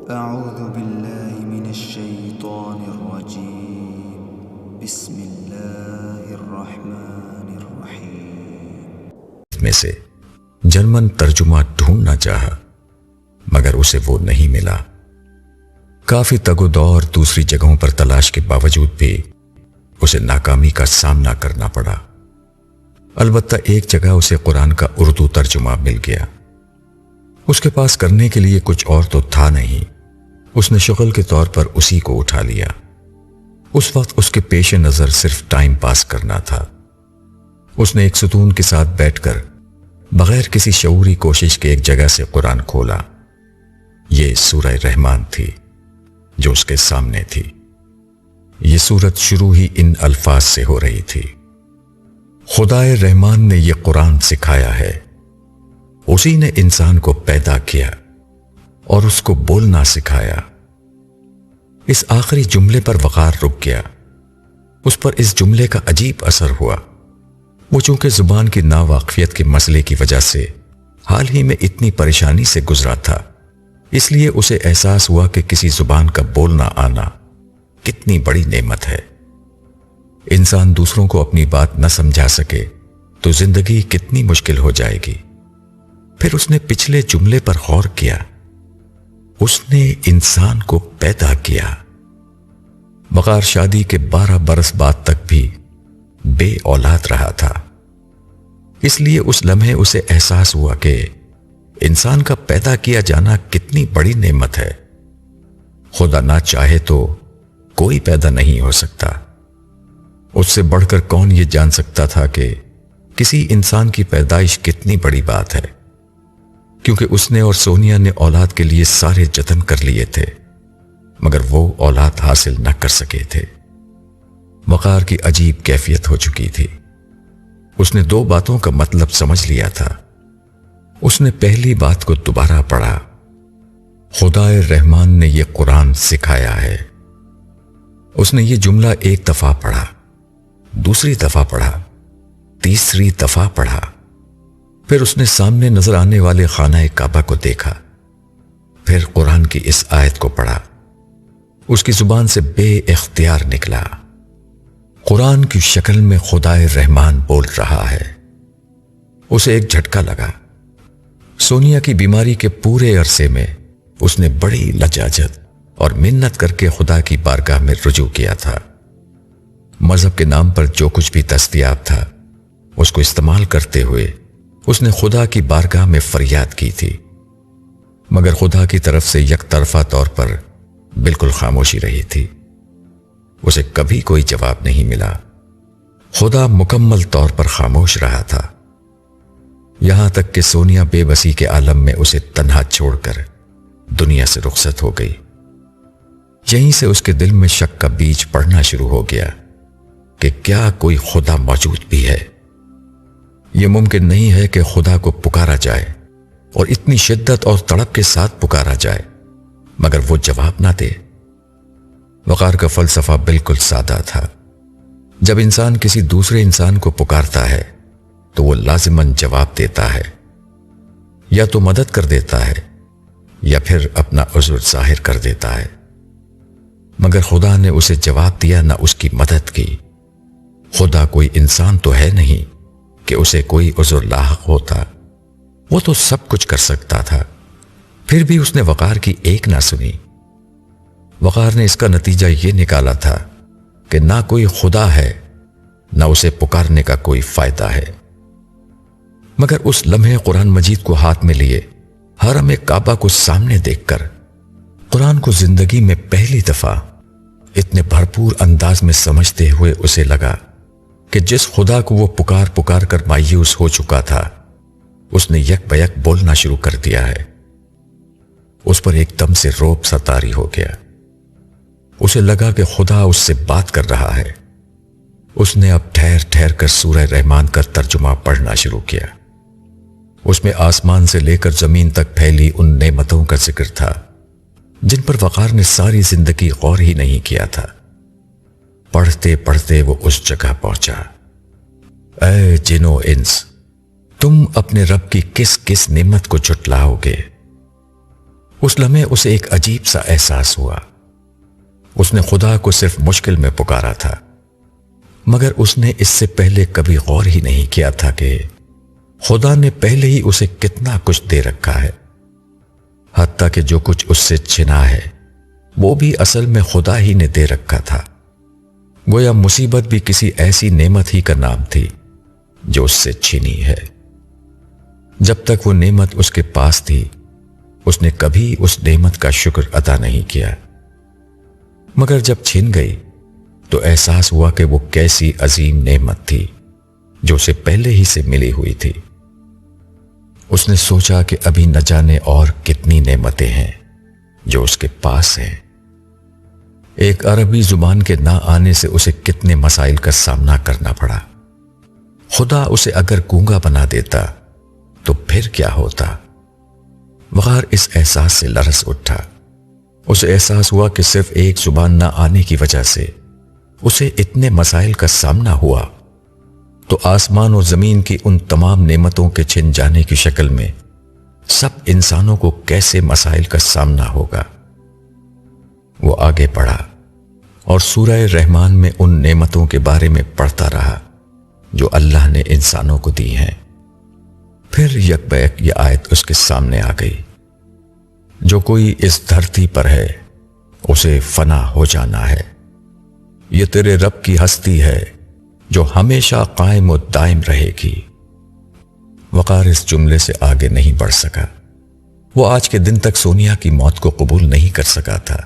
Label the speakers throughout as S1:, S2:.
S1: اعوذ باللہ من الشیطان الرجیم بسم اللہ الرحمن الرحیم
S2: میں سے جرمن ترجمہ ڈھونڈنا چاہا مگر اسے وہ نہیں ملا۔ کافی تگ و دور دوسری جگہوں پر تلاش کے باوجود بھی اسے ناکامی کا سامنا کرنا پڑا۔ البتہ ایک جگہ اسے قرآن کا اردو ترجمہ مل گیا۔ اس کے پاس کرنے کے لیے کچھ اور تو تھا نہیں، اس نے شغل کے طور پر اسی کو اٹھا لیا۔ اس وقت اس کے پیش نظر صرف ٹائم پاس کرنا تھا۔ اس نے ایک ستون کے ساتھ بیٹھ کر بغیر کسی شعوری کوشش کے ایک جگہ سے قرآن کھولا۔ یہ سورہ رحمان تھی جو اس کے سامنے تھی۔ یہ سورت شروع ہی ان الفاظ سے ہو رہی تھی: خدائے رحمان نے یہ قرآن سکھایا ہے، اسی نے انسان کو پیدا کیا اور اس کو بولنا سکھایا۔ اس آخری جملے پر وقار رک گیا۔ اس پر اس جملے کا عجیب اثر ہوا۔ وہ چونکہ زبان کی ناواقفیت کے مسئلے کی وجہ سے حال ہی میں اتنی پریشانی سے گزرا تھا، اس لیے اسے احساس ہوا کہ کسی زبان کا بولنا آنا کتنی بڑی نعمت ہے۔ انسان دوسروں کو اپنی بات نہ سمجھا سکے تو زندگی کتنی مشکل ہو جائے گی۔ پھر اس نے پچھلے جملے پر غور کیا: اس نے انسان کو پیدا کیا۔ وقار شادی کے 12 برس بعد تک بھی بے اولاد رہا تھا، اس لیے اس لمحے اسے احساس ہوا کہ انسان کا پیدا کیا جانا کتنی بڑی نعمت ہے۔ خدا نہ چاہے تو کوئی پیدا نہیں ہو سکتا۔ اس سے بڑھ کر کون یہ جان سکتا تھا کہ کسی انسان کی پیدائش کتنی بڑی بات ہے، کیونکہ اس نے اور سونیا نے اولاد کے لیے سارے جتن کر لیے تھے مگر وہ اولاد حاصل نہ کر سکے تھے۔ وقار کی عجیب کیفیت ہو چکی تھی۔ اس نے 2 باتوں کا مطلب سمجھ لیا تھا۔ اس نے پہلی بات کو دوبارہ پڑھا: خدائے رحمان نے یہ قرآن سکھایا ہے۔ اس نے یہ جملہ ایک دفعہ پڑھا، دوسری دفعہ پڑھا، تیسری دفعہ پڑھا۔ پھر اس نے سامنے نظر آنے والے خانہ کعبہ کو دیکھا، پھر قرآن کی اس آیت کو پڑھا۔ اس کی زبان سے بے اختیار نکلا: قرآن کی شکل میں خدائے رحمان بول رہا ہے۔ اسے ایک جھٹکا لگا۔ سونیا کی بیماری کے پورے عرصے میں اس نے بڑی لجاجت اور منت کر کے خدا کی بارگاہ میں رجوع کیا تھا۔ مذہب کے نام پر جو کچھ بھی دستیاب تھا اس کو استعمال کرتے ہوئے اس نے خدا کی بارگاہ میں فریاد کی تھی، مگر خدا کی طرف سے یک طرفہ طور پر بالکل خاموشی رہی تھی۔ اسے کبھی کوئی جواب نہیں ملا۔ خدا مکمل طور پر خاموش رہا تھا، یہاں تک کہ سونیا بے بسی کے عالم میں اسے تنہا چھوڑ کر دنیا سے رخصت ہو گئی۔ یہیں سے اس کے دل میں شک کا بیج پڑنا شروع ہو گیا کہ کیا کوئی خدا موجود بھی ہے؟ یہ ممکن نہیں ہے کہ خدا کو پکارا جائے اور اتنی شدت اور تڑپ کے ساتھ پکارا جائے مگر وہ جواب نہ دے۔ وقار کا فلسفہ بالکل سادہ تھا۔ جب انسان کسی دوسرے انسان کو پکارتا ہے تو وہ لازماً جواب دیتا ہے، یا تو مدد کر دیتا ہے یا پھر اپنا عذر ظاہر کر دیتا ہے، مگر خدا نے اسے جواب دیا نہ اس کی مدد کی۔ خدا کوئی انسان تو ہے نہیں کہ اسے کوئی عذر لاحق ہوتا، وہ تو سب کچھ کر سکتا تھا۔ پھر بھی اس نے وقار کی ایک نہ سنی۔ وقار نے اس کا نتیجہ یہ نکالا تھا کہ نہ کوئی خدا ہے نہ اسے پکارنے کا کوئی فائدہ ہے۔ مگر اس لمحے قرآن مجید کو ہاتھ میں لیے، حرم کعبہ کو سامنے دیکھ کر، قرآن کو زندگی میں پہلی دفعہ اتنے بھرپور انداز میں سمجھتے ہوئے اسے لگا کہ جس خدا کو وہ پکار پکار کر مایوس ہو چکا تھا اس نے یک بیک بولنا شروع کر دیا ہے۔ اس پر ایک دم سے رعب سا طاری ہو گیا۔ اسے لگا کہ خدا اس سے بات کر رہا ہے۔ اس نے اب ٹھہر ٹھہر کر سورہ رحمان کا ترجمہ پڑھنا شروع کیا۔ اس میں آسمان سے لے کر زمین تک پھیلی ان نعمتوں کا ذکر تھا جن پر وقار نے ساری زندگی غور ہی نہیں کیا تھا۔ پڑھتے پڑھتے وہ اس جگہ پہنچا: اے جن و انس، تم اپنے رب کی کس کس نعمت کو جھٹلاؤ گے؟ اس لمحے اسے ایک عجیب سا احساس ہوا۔ اس نے خدا کو صرف مشکل میں پکارا تھا، مگر اس نے اس سے پہلے کبھی غور ہی نہیں کیا تھا کہ خدا نے پہلے ہی اسے کتنا کچھ دے رکھا ہے، حتیٰ کہ جو کچھ اس سے چھنا ہے وہ بھی اصل میں خدا ہی نے دے رکھا تھا۔ گویا مصیبت بھی کسی ایسی نعمت ہی کا نام تھی جو اس سے چھینی ہے۔ جب تک وہ نعمت اس کے پاس تھی اس نے کبھی اس نعمت کا شکر ادا نہیں کیا، مگر جب چھن گئی تو احساس ہوا کہ وہ کیسی عظیم نعمت تھی جو اسے پہلے ہی سے ملی ہوئی تھی۔ اس نے سوچا کہ ابھی نہ جانے اور کتنی نعمتیں ہیں جو اس کے پاس ہیں۔ ایک عربی زبان کے نہ آنے سے اسے کتنے مسائل کا سامنا کرنا پڑا۔ خدا اسے اگر گونگا بنا دیتا تو پھر کیا ہوتا؟ وقار اس احساس سے لرز اٹھا۔ اسے احساس ہوا کہ صرف ایک زبان نہ آنے کی وجہ سے اسے اتنے مسائل کا سامنا ہوا، تو آسمان اور زمین کی ان تمام نعمتوں کے چھن جانے کی شکل میں سب انسانوں کو کیسے مسائل کا سامنا ہوگا؟ وہ آگے بڑھا اور سورہ رحمان میں ان نعمتوں کے بارے میں پڑھتا رہا جو اللہ نے انسانوں کو دی ہیں۔ پھر یک بیک یہ آیت اس کے سامنے آ گئی، جو کوئی اس دھرتی پر ہے اسے فنا ہو جانا ہے، یہ تیرے رب کی ہستی ہے جو ہمیشہ قائم و دائم رہے گی۔ وقار اس جملے سے آگے نہیں بڑھ سکا۔ وہ آج کے دن تک سونیا کی موت کو قبول نہیں کر سکا تھا،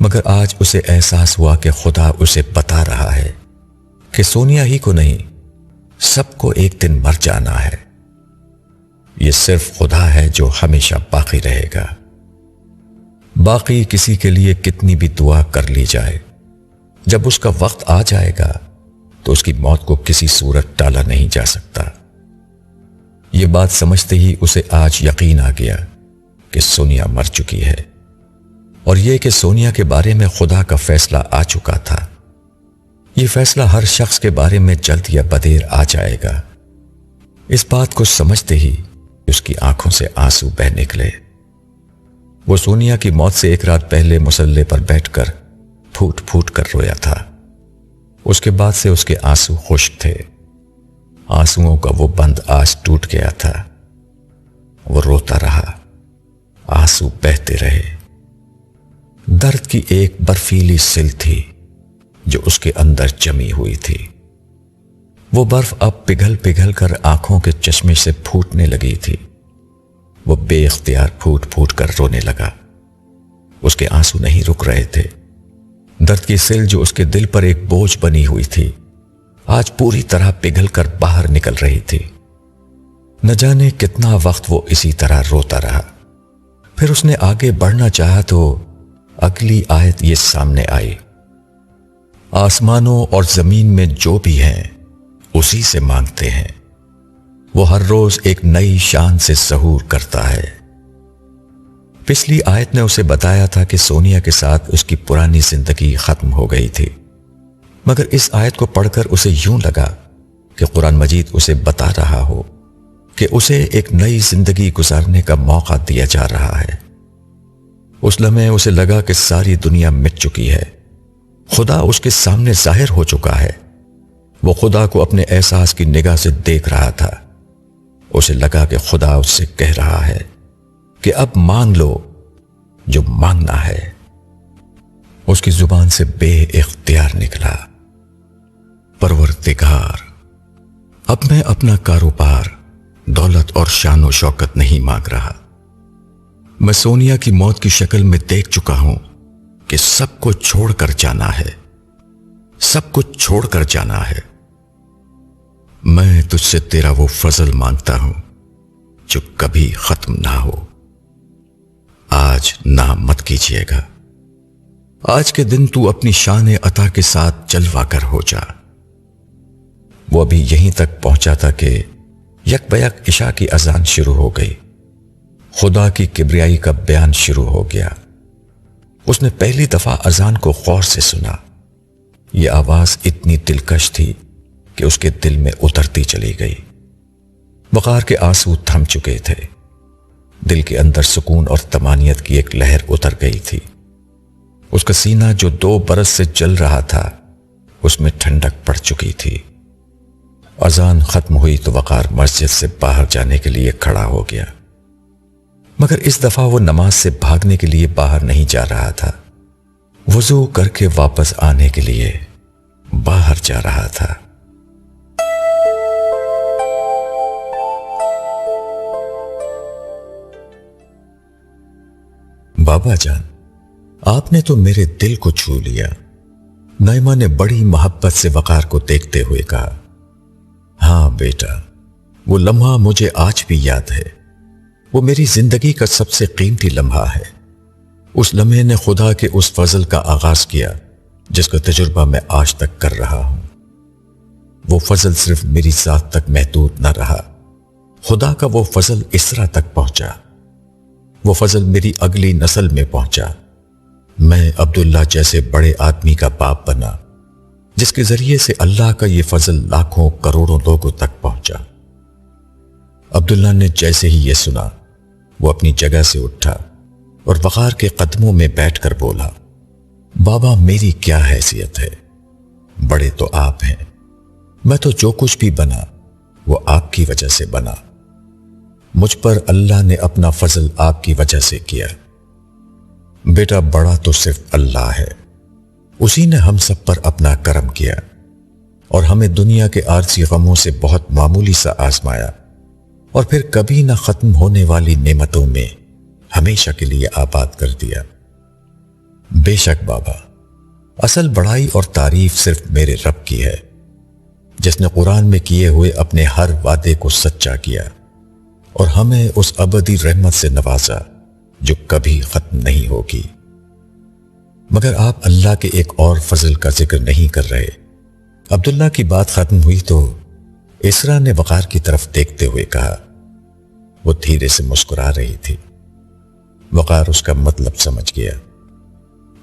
S2: مگر آج اسے احساس ہوا کہ خدا اسے بتا رہا ہے کہ سونیا ہی کو نہیں، سب کو ایک دن مر جانا ہے۔ یہ صرف خدا ہے جو ہمیشہ باقی رہے گا۔ باقی کسی کے لیے کتنی بھی دعا کر لی جائے، جب اس کا وقت آ جائے گا تو اس کی موت کو کسی صورت ٹالا نہیں جا سکتا۔ یہ بات سمجھتے ہی اسے آج یقین آ گیا کہ سونیا مر چکی ہے، اور یہ کہ سونیا کے بارے میں خدا کا فیصلہ آ چکا تھا۔ یہ فیصلہ ہر شخص کے بارے میں جلد یا بدیر آ جائے گا۔ اس بات کو سمجھتے ہی اس کی آنکھوں سے آنسو بہہ نکلے۔ وہ سونیا کی موت سے ایک رات پہلے مصلے پر بیٹھ کر پھوٹ پھوٹ کر رویا تھا۔ اس کے بعد سے اس کے آنسو خشک تھے۔ آنسوؤں کا وہ بند آج ٹوٹ گیا تھا۔ وہ روتا رہا، آنسو بہتے رہے۔ درد کی ایک برفیلی سل تھی جو اس کے اندر جمی ہوئی تھی۔ وہ برف اب پگھل پگھل کر آنکھوں کے چشمے سے پھوٹنے لگی تھی۔ وہ بے اختیار پھوٹ پھوٹ کر رونے لگا۔ اس کے آنسو نہیں رک رہے تھے۔ درد کی سل جو اس کے دل پر ایک بوجھ بنی ہوئی تھی آج پوری طرح پگھل کر باہر نکل رہی تھی۔ نہ جانے کتنا وقت وہ اسی طرح روتا رہا۔ پھر اس نے آگے بڑھنا چاہا تو اگلی آیت یہ سامنے آئی، آسمانوں اور زمین میں جو بھی ہیں اسی سے مانگتے ہیں، وہ ہر روز ایک نئی شان سے ظہور کرتا ہے۔ پچھلی آیت نے اسے بتایا تھا کہ سونیا کے ساتھ اس کی پرانی زندگی ختم ہو گئی تھی، مگر اس آیت کو پڑھ کر اسے یوں لگا کہ قرآن مجید اسے بتا رہا ہو کہ اسے ایک نئی زندگی گزارنے کا موقع دیا جا رہا ہے۔ اس لمحے اسے لگا کہ ساری دنیا مٹ چکی ہے، خدا اس کے سامنے ظاہر ہو چکا ہے۔ وہ خدا کو اپنے احساس کی نگاہ سے دیکھ رہا تھا۔ اسے لگا کہ خدا اس سے کہہ رہا ہے کہ اب مانگ لو جو مانگنا ہے۔ اس کی زبان سے بے اختیار نکلا، پروردگار، اب میں اپنا کاروبار، دولت اور شان و شوکت نہیں مانگ رہا۔ میں سونیا کی موت کی شکل میں دیکھ چکا ہوں کہ سب کو چھوڑ کر جانا ہے، سب کچھ چھوڑ کر جانا ہے۔ میں تجھ سے تیرا وہ فضل مانگتا ہوں جو کبھی ختم نہ ہو۔ آج نام مت کیجیے گا۔ آج کے دن تو اپنی شان عطا کے ساتھ جلوہ گر ہو جا۔ وہ ابھی یہیں تک پہنچا تھا کہ یک بیک عشاء کی اذان شروع ہو گئی۔ خدا کی کبریائی کا بیان شروع ہو گیا۔ اس نے پہلی دفعہ اذان کو غور سے سنا۔ یہ آواز اتنی دلکش تھی کہ اس کے دل میں اترتی چلی گئی۔ وقار کے آنسو تھم چکے تھے۔ دل کے اندر سکون اور طمانینت کی ایک لہر اتر گئی تھی۔ اس کا سینہ جو 2 برس سے جل رہا تھا اس میں ٹھنڈک پڑ چکی تھی۔ اذان ختم ہوئی تو وقار مسجد سے باہر جانے کے لیے کھڑا ہو گیا، مگر اس دفعہ وہ نماز سے بھاگنے کے لیے باہر نہیں جا رہا تھا، وضو کر کے واپس آنے کے لیے باہر جا رہا تھا۔ بابا جان، آپ نے تو میرے دل کو چھو لیا۔ نائمہ نے بڑی محبت سے وقار کو دیکھتے ہوئے کہا، ہاں بیٹا، وہ لمحہ مجھے آج بھی یاد ہے۔ وہ میری زندگی کا سب سے قیمتی لمحہ ہے۔ اس لمحے نے خدا کے اس فضل کا آغاز کیا جس کا تجربہ میں آج تک کر رہا ہوں۔ وہ فضل صرف میری ذات تک محدود نہ رہا، خدا کا وہ فضل اسرا تک پہنچا۔ وہ فضل میری اگلی نسل میں پہنچا۔ میں عبداللہ جیسے بڑے آدمی کا باپ بنا جس کے ذریعے سے اللہ کا یہ فضل لاکھوں کروڑوں لوگوں تک پہنچا۔ عبداللہ نے جیسے ہی یہ سنا وہ اپنی جگہ سے اٹھا اور وقار کے قدموں میں بیٹھ کر بولا، بابا میری کیا حیثیت ہے؟ بڑے تو آپ ہیں، میں تو جو کچھ بھی بنا وہ آپ کی وجہ سے بنا۔ مجھ پر اللہ نے اپنا فضل آپ کی وجہ سے کیا۔ بیٹا بڑا تو صرف اللہ ہے، اسی نے ہم سب پر اپنا کرم کیا اور ہمیں دنیا کے عارضی غموں سے بہت معمولی سا آزمایا اور پھر کبھی نہ ختم ہونے والی نعمتوں میں ہمیشہ کے لیے آباد کر دیا۔ بے شک بابا، اصل بڑائی اور تعریف صرف میرے رب کی ہے جس نے قرآن میں کیے ہوئے اپنے ہر وعدے کو سچا کیا اور ہمیں اس ابدی رحمت سے نوازا جو کبھی ختم نہیں ہوگی۔ مگر آپ اللہ کے ایک اور فضل کا ذکر نہیں کر رہے۔ عبداللہ کی بات ختم ہوئی تو اسرا نے وقار کی طرف دیکھتے ہوئے کہا، وہ دھیرے سے مسکرا رہی تھی۔ وقار اس کا مطلب سمجھ گیا۔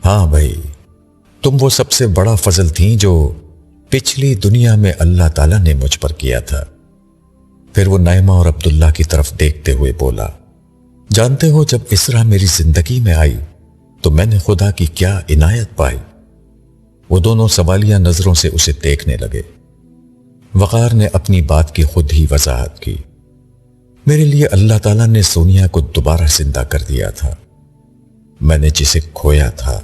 S2: ہاں بھائی، تم وہ سب سے بڑا فضل تھیں جو پچھلی دنیا میں اللہ تعالیٰ نے مجھ پر کیا تھا۔ پھر وہ نائمہ اور عبداللہ کی طرف دیکھتے ہوئے بولا، جانتے ہو جب اسرا میری زندگی میں آئی تو میں نے خدا کی کیا عنایت پائی۔ وہ دونوں سوالیہ نظروں سے اسے دیکھنے لگے۔ وقار نے اپنی بات کی خود ہی وضاحت کی، میرے لیے اللہ تعالیٰ نے سونیا کو دوبارہ زندہ کر دیا تھا۔ میں نے جسے کھویا تھا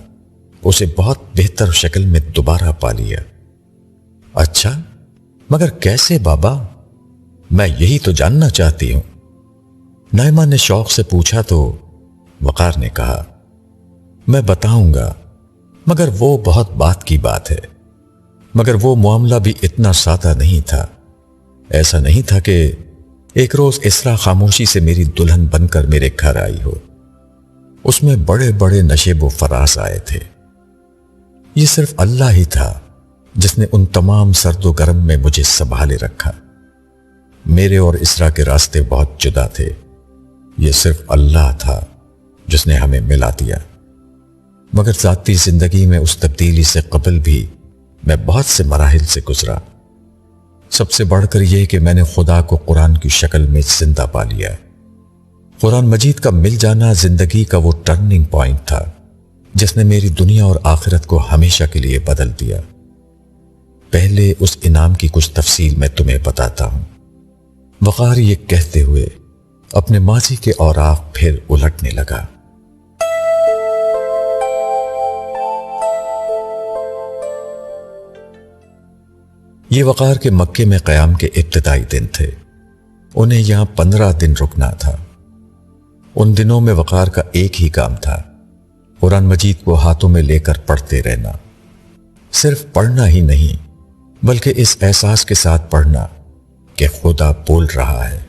S2: اسے بہت بہتر شکل میں دوبارہ پا لیا۔ اچھا، مگر کیسے بابا؟ میں یہی تو جاننا چاہتی ہوں۔ نائمہ نے شوق سے پوچھا تو وقار نے کہا، میں بتاؤں گا، مگر وہ بہت بات کی بات ہے۔ مگر وہ معاملہ بھی اتنا سادہ نہیں تھا۔ ایسا نہیں تھا کہ ایک روز اسرا خاموشی سے میری دلہن بن کر میرے گھر آئی ہو۔ اس میں بڑے بڑے نشیب و فراز آئے تھے۔ یہ صرف اللہ ہی تھا جس نے ان تمام سرد و گرم میں مجھے سنبھالے رکھا۔ میرے اور اسرا کے راستے بہت جدا تھے، یہ صرف اللہ تھا جس نے ہمیں ملا دیا۔ مگر ذاتی زندگی میں اس تبدیلی سے قبل بھی میں بہت سے مراحل سے گزرا۔ سب سے بڑھ کر یہ کہ میں نے خدا کو قرآن کی شکل میں زندہ پا لیا۔ قرآن مجید کا مل جانا زندگی کا وہ ٹرننگ پوائنٹ تھا جس نے میری دنیا اور آخرت کو ہمیشہ کے لیے بدل دیا۔ پہلے اس انعام کی کچھ تفصیل میں تمہیں بتاتا ہوں۔ وقار یہ کہتے ہوئے اپنے ماضی کے اوراق پھر الٹنے لگا۔ یہ وقار کے مکے میں قیام کے ابتدائی دن تھے۔ انہیں یہاں 15 دن رکنا تھا۔ ان دنوں میں وقار کا ایک ہی کام تھا، قرآن مجید کو ہاتھوں میں لے کر پڑھتے رہنا۔ صرف پڑھنا ہی نہیں بلکہ اس احساس کے ساتھ پڑھنا کہ خدا بول رہا ہے۔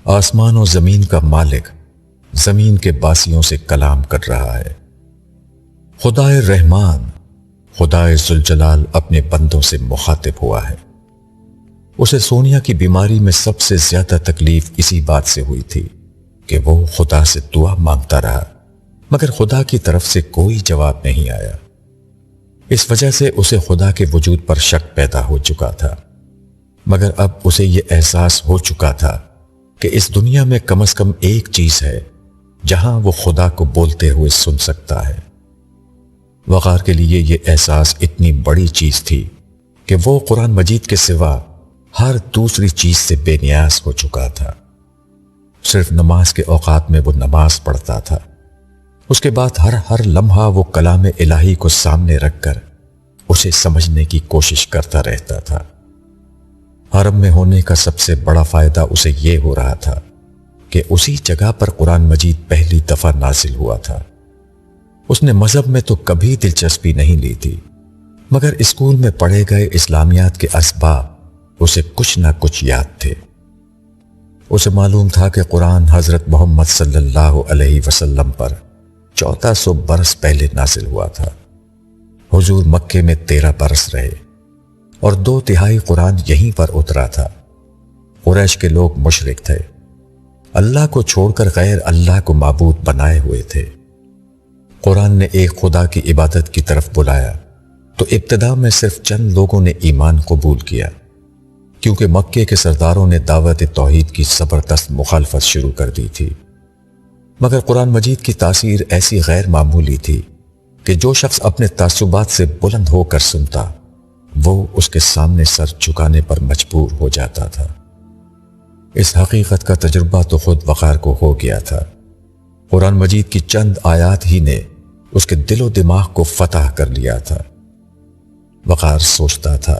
S2: آسمان و زمین کا مالک زمین کے باسیوں سے کلام کر رہا ہے۔ خدائے رحمان، خدائے ذوالجلال اپنے بندوں سے مخاطب ہوا ہے۔ اسے سونیا کی بیماری میں سب سے زیادہ تکلیف اسی بات سے ہوئی تھی کہ وہ خدا سے دعا مانگتا رہا مگر خدا کی طرف سے کوئی جواب نہیں آیا۔ اس وجہ سے اسے خدا کے وجود پر شک پیدا ہو چکا تھا، مگر اب اسے یہ احساس ہو چکا تھا کہ اس دنیا میں کم از کم ایک چیز ہے جہاں وہ خدا کو بولتے ہوئے سن سکتا ہے۔ وقار کے لیے یہ احساس اتنی بڑی چیز تھی کہ وہ قرآن مجید کے سوا ہر دوسری چیز سے بے نیاز ہو چکا تھا۔ صرف نماز کے اوقات میں وہ نماز پڑھتا تھا، اس کے بعد ہر لمحہ وہ کلام الہی کو سامنے رکھ کر اسے سمجھنے کی کوشش کرتا رہتا تھا۔ حرم میں ہونے کا سب سے بڑا فائدہ اسے یہ ہو رہا تھا کہ اسی جگہ پر قرآن مجید پہلی دفعہ نازل ہوا تھا۔ اس نے مذہب میں تو کبھی دلچسپی نہیں لی تھی، مگر اسکول میں پڑھے گئے اسلامیات کے اسباب اسے کچھ نہ کچھ یاد تھے۔ اسے معلوم تھا کہ قرآن حضرت محمد صلی اللہ علیہ وسلم پر 1400 برس پہلے نازل ہوا تھا۔ حضور مکے میں 13 برس رہے اور 2/3 قرآن یہیں پر اترا تھا۔ قریش کے لوگ مشرک تھے، اللہ کو چھوڑ کر غیر اللہ کو معبود بنائے ہوئے تھے۔ قرآن نے ایک خدا کی عبادت کی طرف بلایا تو ابتدا میں صرف چند لوگوں نے ایمان قبول کیا، کیونکہ مکے کے سرداروں نے دعوت توحید کی زبردست مخالفت شروع کر دی تھی۔ مگر قرآن مجید کی تاثیر ایسی غیر معمولی تھی کہ جو شخص اپنے تعصبات سے بلند ہو کر سنتا وہ اس کے سامنے سر جھکانے پر مجبور ہو جاتا تھا۔ اس حقیقت کا تجربہ تو خود وقار کو ہو گیا تھا۔ قرآن مجید کی چند آیات ہی نے اس کے دل و دماغ کو فتح کر لیا تھا۔ وقار سوچتا تھا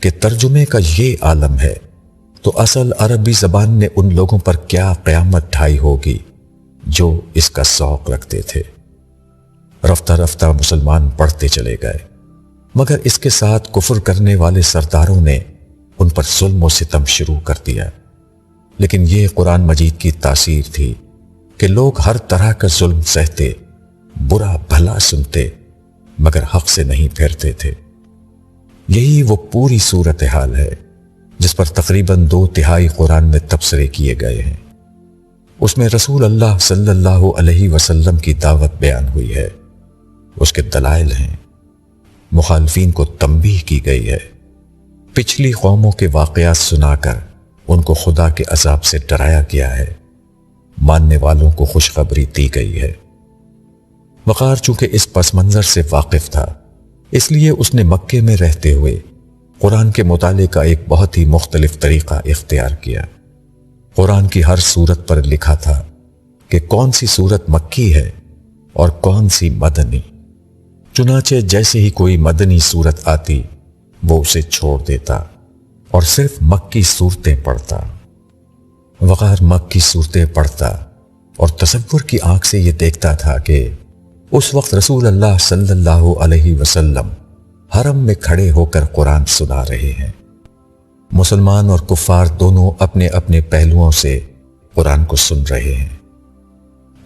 S2: کہ ترجمے کا یہ عالم ہے تو اصل عربی زبان نے ان لوگوں پر کیا قیامت ڈھائی ہوگی جو اس کا ذوق رکھتے تھے۔ رفتہ رفتہ مسلمان بڑھتے چلے گئے، مگر اس کے ساتھ کفر کرنے والے سرداروں نے ان پر ظلم و ستم شروع کر دیا۔ لیکن یہ قرآن مجید کی تاثیر تھی کہ لوگ ہر طرح کا ظلم سہتے، برا بھلا سنتے، مگر حق سے نہیں پھرتے تھے۔ یہی وہ پوری صورتحال ہے جس پر تقریباً 2/3 قرآن میں تبصرے کیے گئے ہیں۔ اس میں رسول اللہ صلی اللہ علیہ وسلم کی دعوت بیان ہوئی ہے، اس کے دلائل ہیں، مخالفین کو تنبیہ کی گئی ہے، پچھلی قوموں کے واقعات سنا کر ان کو خدا کے عذاب سے ڈرایا گیا ہے، ماننے والوں کو خوشخبری دی گئی ہے۔ وقار چونکہ اس پس منظر سے واقف تھا، اس لیے اس نے مکے میں رہتے ہوئے قرآن کے مطالعے کا ایک بہت ہی مختلف طریقہ اختیار کیا۔ قرآن کی ہر سورت پر لکھا تھا کہ کون سی سورت مکی ہے اور کون سی مدنی۔ چنانچہ جیسے ہی کوئی مدنی سورت آتی وہ اسے چھوڑ دیتا اور صرف مکی صورتیں پڑھتا۔ وقار مکی صورتیں پڑھتا اور تصور کی آنکھ سے یہ دیکھتا تھا کہ اس وقت رسول اللہ صلی اللہ علیہ وسلم حرم میں کھڑے ہو کر قرآن سنا رہے ہیں۔ مسلمان اور کفار دونوں اپنے اپنے پہلوؤں سے قرآن کو سن رہے ہیں۔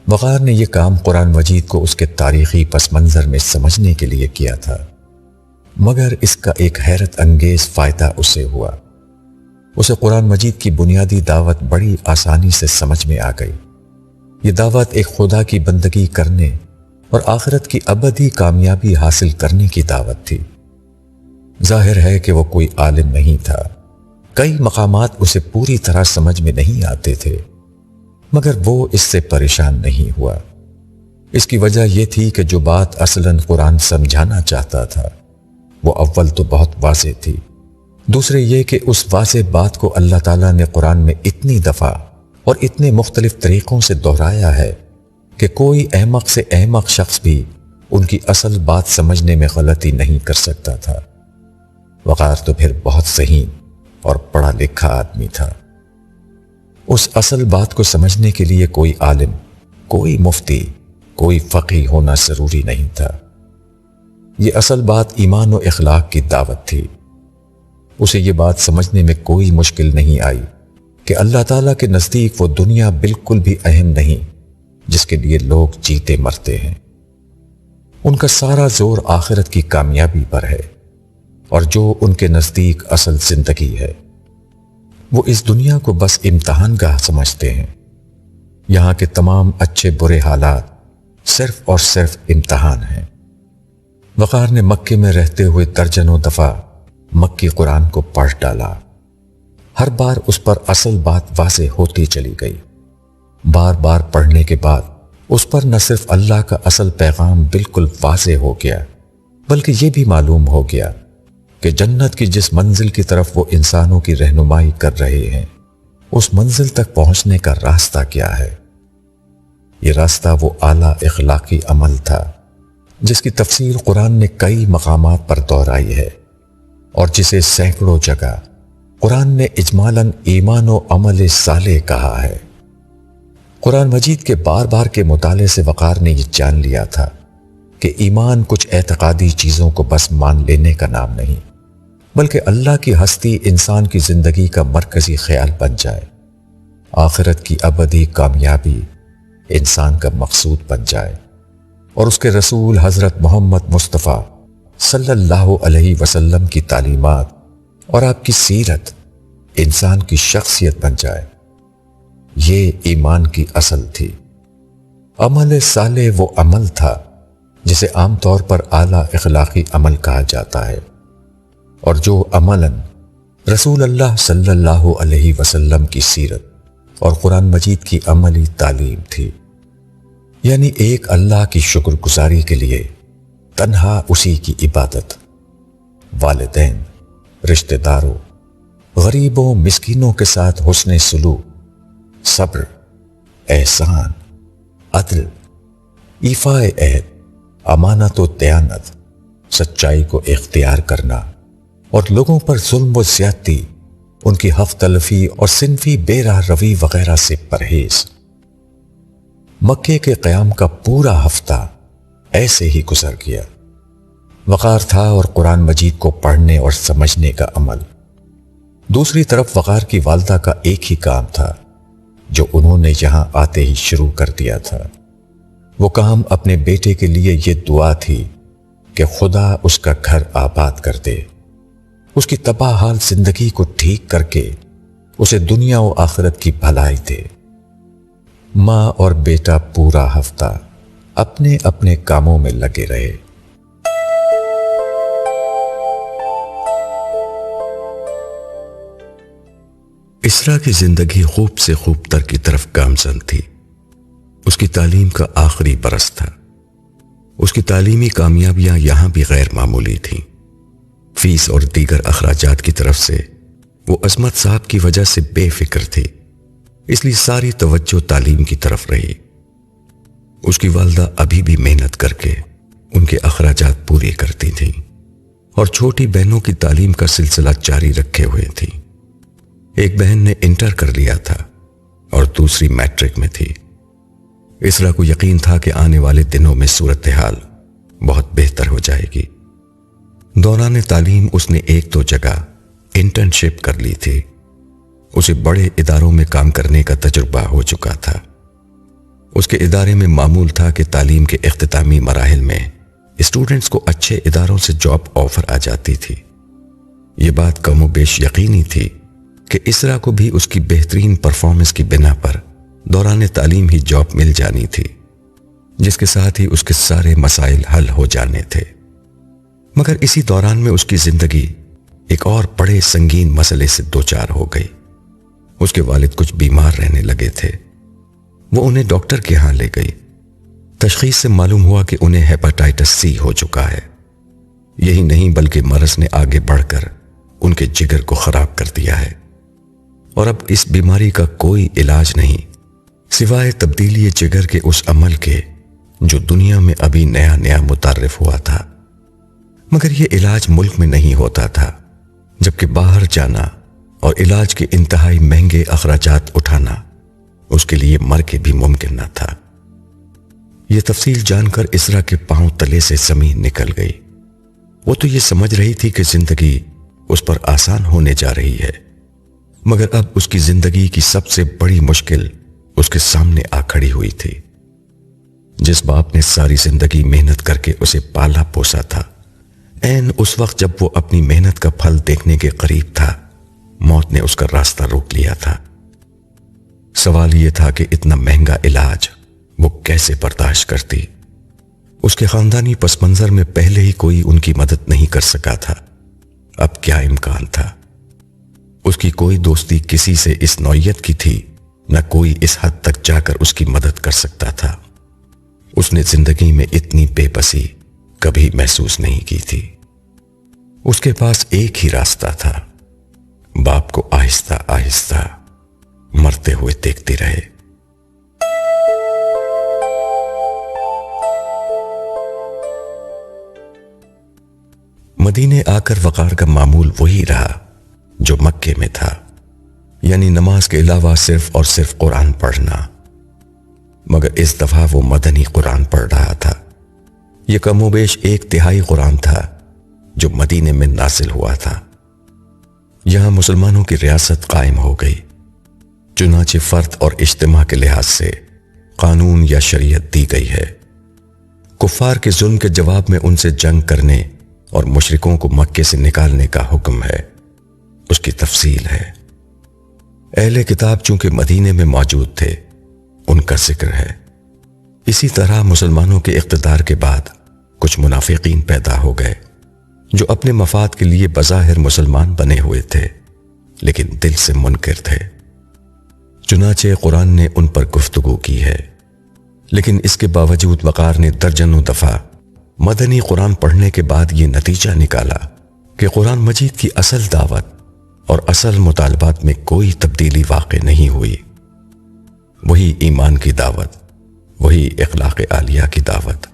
S2: وقار نے یہ کام قرآن مجید کو اس کے تاریخی پس منظر میں سمجھنے کے لیے کیا تھا، مگر اس کا ایک حیرت انگیز فائدہ اسے ہوا۔ اسے قرآن مجید کی بنیادی دعوت بڑی آسانی سے سمجھ میں آ گئی۔ یہ دعوت ایک خدا کی بندگی کرنے اور آخرت کی ابدی کامیابی حاصل کرنے کی دعوت تھی۔ ظاہر ہے کہ وہ کوئی عالم نہیں تھا، کئی مقامات اسے پوری طرح سمجھ میں نہیں آتے تھے، مگر وہ اس سے پریشان نہیں ہوا۔ اس کی وجہ یہ تھی کہ جو بات اصلاً قرآن سمجھانا چاہتا تھا وہ اول تو بہت واضح تھی، دوسرے یہ کہ اس واضح بات کو اللہ تعالیٰ نے قرآن میں اتنی دفعہ اور اتنے مختلف طریقوں سے دہرایا ہے کہ کوئی احمق سے احمق شخص بھی ان کی اصل بات سمجھنے میں غلطی نہیں کر سکتا تھا۔ وقار تو پھر بہت ذہین اور پڑھا لکھا آدمی تھا۔ اس اصل بات کو سمجھنے کے لیے کوئی عالم، کوئی مفتی، کوئی فقیہ ہونا ضروری نہیں تھا۔ یہ اصل بات ایمان و اخلاق کی دعوت تھی۔ اسے یہ بات سمجھنے میں کوئی مشکل نہیں آئی کہ اللہ تعالیٰ کے نزدیک وہ دنیا بالکل بھی اہم نہیں جس کے لیے لوگ جیتے مرتے ہیں۔ ان کا سارا زور آخرت کی کامیابی پر ہے، اور جو ان کے نزدیک اصل زندگی ہے وہ اس دنیا کو بس امتحان گاہ سمجھتے ہیں۔ یہاں کے تمام اچھے برے حالات صرف اور صرف امتحان ہیں۔ وقار نے مکے میں رہتے ہوئے درجنوں دفعہ مکی قرآن کو پڑھ ڈالا۔ ہر بار اس پر اصل بات واضح ہوتی چلی گئی۔ بار بار پڑھنے کے بعد اس پر نہ صرف اللہ کا اصل پیغام بالکل واضح ہو گیا، بلکہ یہ بھی معلوم ہو گیا کہ جنت کی جس منزل کی طرف وہ انسانوں کی رہنمائی کر رہے ہیں، اس منزل تک پہنچنے کا راستہ کیا ہے۔ یہ راستہ وہ اعلیٰ اخلاقی عمل تھا جس کی تفصیل قرآن نے کئی مقامات پر دہرائی ہے، اور جسے سینکڑوں جگہ قرآن نے اجمالاً ایمان و عمل صالح کہا ہے۔ قرآن مجید کے بار بار کے مطالعے سے وقار نے یہ جان لیا تھا کہ ایمان کچھ اعتقادی چیزوں کو بس مان لینے کا نام نہیں، بلکہ اللہ کی ہستی انسان کی زندگی کا مرکزی خیال بن جائے، آخرت کی ابدی کامیابی انسان کا مقصود بن جائے، اور اس کے رسول حضرت محمد مصطفیٰ صلی اللہ علیہ وسلم کی تعلیمات اور آپ کی سیرت انسان کی شخصیت بن جائے۔ یہ ایمان کی اصل تھی۔ عمل صالح وہ عمل تھا جسے عام طور پر اعلیٰ اخلاقی عمل کہا جاتا ہے، اور جو عملاً رسول اللہ صلی اللہ علیہ وسلم کی سیرت اور قرآن مجید کی عملی تعلیم تھی، یعنی ایک اللہ کی شکر گزاری کے لیے تنہا اسی کی عبادت، والدین، رشتہ داروں، غریبوں، مسکینوں کے ساتھ حسن سلوک، صبر، احسان، عدل، ایفاء عہد، امانت و دیانت، سچائی کو اختیار کرنا، اور لوگوں پر ظلم و زیادتی، ان کی حق تلفی اور صنفی بے راہ روی وغیرہ سے پرہیز۔ مکے کے قیام کا پورا ہفتہ ایسے ہی گزر گیا۔ وقار تھا اور قرآن مجید کو پڑھنے اور سمجھنے کا عمل۔ دوسری طرف وقار کی والدہ کا ایک ہی کام تھا جو انہوں نے یہاں آتے ہی شروع کر دیا تھا۔ وہ کام اپنے بیٹے کے لیے یہ دعا تھی کہ خدا اس کا گھر آباد کر دے، اس کی تباہ حال زندگی کو ٹھیک کر کے اسے دنیا و آخرت کی بھلائی دے۔ ماں اور بیٹا پورا ہفتہ اپنے اپنے کاموں میں لگے رہے۔ اسرا کی زندگی خوب سے خوب تر کی طرف گامزن تھی۔ اس کی تعلیم کا آخری برس تھا۔ اس کی تعلیمی کامیابیاں یہاں بھی غیر معمولی تھیں۔ فیس اور دیگر اخراجات کی طرف سے وہ عصمت صاحب کی وجہ سے بے فکر تھی، اس لیے ساری توجہ تعلیم کی طرف رہی۔ اس کی والدہ ابھی بھی محنت کر کے ان کے اخراجات پورے کرتی تھیں اور چھوٹی بہنوں کی تعلیم کا سلسلہ جاری رکھے ہوئے تھی۔ ایک بہن نے انٹر کر لیا تھا اور دوسری میٹرک میں تھی۔ اسرا کو یقین تھا کہ آنے والے دنوں میں صورتحال بہت بہتر ہو جائے گی۔ دوران تعلیم اس نے ایک دو جگہ انٹرنشپ کر لی تھی۔ اسے بڑے اداروں میں کام کرنے کا تجربہ ہو چکا تھا۔ اس کے ادارے میں معمول تھا کہ تعلیم کے اختتامی مراحل میں اسٹوڈنٹس کو اچھے اداروں سے جاب آفر آ جاتی تھی۔ یہ بات کم و بیش یقینی تھی کہ اسرا کو بھی اس کی بہترین پرفارمنس کی بنا پر دوران تعلیم ہی جاب مل جانی تھی، جس کے ساتھ ہی اس کے سارے مسائل حل ہو جانے تھے۔ مگر اسی دوران میں اس کی زندگی ایک اور بڑے سنگین مسئلے سے دوچار ہو گئی۔ اس کے والد کچھ بیمار رہنے لگے تھے۔ وہ انہیں ڈاکٹر کے ہاں لے گئی۔ تشخیص سے معلوم ہوا کہ انہیں ہیپاٹائٹس سی ہو چکا ہے۔ یہی نہیں بلکہ مرض نے آگے بڑھ کر ان کے جگر کو خراب کر دیا ہے، اور اب اس بیماری کا کوئی علاج نہیں سوائے تبدیلی جگر کے اس عمل کے جو دنیا میں ابھی نیا نیا متعارف ہوا تھا۔ مگر یہ علاج ملک میں نہیں ہوتا تھا، جبکہ باہر جانا اور علاج کے انتہائی مہنگے اخراجات اٹھانا اس کے لیے مر کے بھی ممکن نہ تھا۔ یہ تفصیل جان کر اسرا کے پاؤں تلے سے زمین نکل گئی۔ وہ تو یہ سمجھ رہی تھی کہ زندگی اس پر آسان ہونے جا رہی ہے، مگر اب اس کی زندگی کی سب سے بڑی مشکل اس کے سامنے آ کھڑی ہوئی تھی۔ جس باپ نے ساری زندگی محنت کر کے اسے پالا پوسا تھا، عین اس وقت جب وہ اپنی محنت کا پھل دیکھنے کے قریب تھا، موت نے اس کا راستہ روک لیا تھا۔ سوال یہ تھا کہ اتنا مہنگا علاج وہ کیسے برداشت کرتی۔ اس کے خاندانی پس منظر میں پہلے ہی کوئی ان کی مدد نہیں کر سکا تھا، اب کیا امکان تھا؟ اس کی کوئی دوستی کسی سے اس نوعیت کی تھی، نہ کوئی اس حد تک جا کر اس کی مدد کر سکتا تھا۔ اس نے زندگی میں اتنی بے بسی کبھی محسوس نہیں کی تھی۔ اس کے پاس ایک ہی راستہ تھا، باپ کو آہستہ آہستہ مرتے ہوئے دیکھتی رہے۔ مدینے آ کر وقار کا معمول وہی رہا جو مکے میں تھا، یعنی نماز کے علاوہ صرف اور صرف قرآن پڑھنا، مگر اس دفعہ وہ مدنی قرآن پڑھ رہا تھا۔ یہ کم و بیش 1/3 قرآن تھا جو مدینے میں نازل ہوا تھا۔ یہاں مسلمانوں کی ریاست قائم ہو گئی، چنانچہ فرد اور اجتماع کے لحاظ سے قانون یا شریعت دی گئی ہے۔ کفار کے ظلم کے جواب میں ان سے جنگ کرنے اور مشرکوں کو مکے سے نکالنے کا حکم ہے، اس کی تفصیل ہے۔ اہل کتاب چونکہ مدینے میں موجود تھے، ان کا ذکر ہے۔ اسی طرح مسلمانوں کے اقتدار کے بعد کچھ منافقین پیدا ہو گئے جو اپنے مفاد کے لیے بظاہر مسلمان بنے ہوئے تھے لیکن دل سے منکر تھے۔ چنانچہ قرآن نے ان پر گفتگو کی ہے، لیکن اس کے باوجود وقار نے درجنوں دفعہ مدنی قرآن پڑھنے کے بعد یہ نتیجہ نکالا کہ قرآن مجید کی اصل دعوت اور اصل مطالبات میں کوئی تبدیلی واقع نہیں ہوئی۔ وہی ایمان کی دعوت، وہی اخلاق عالیہ کی دعوت،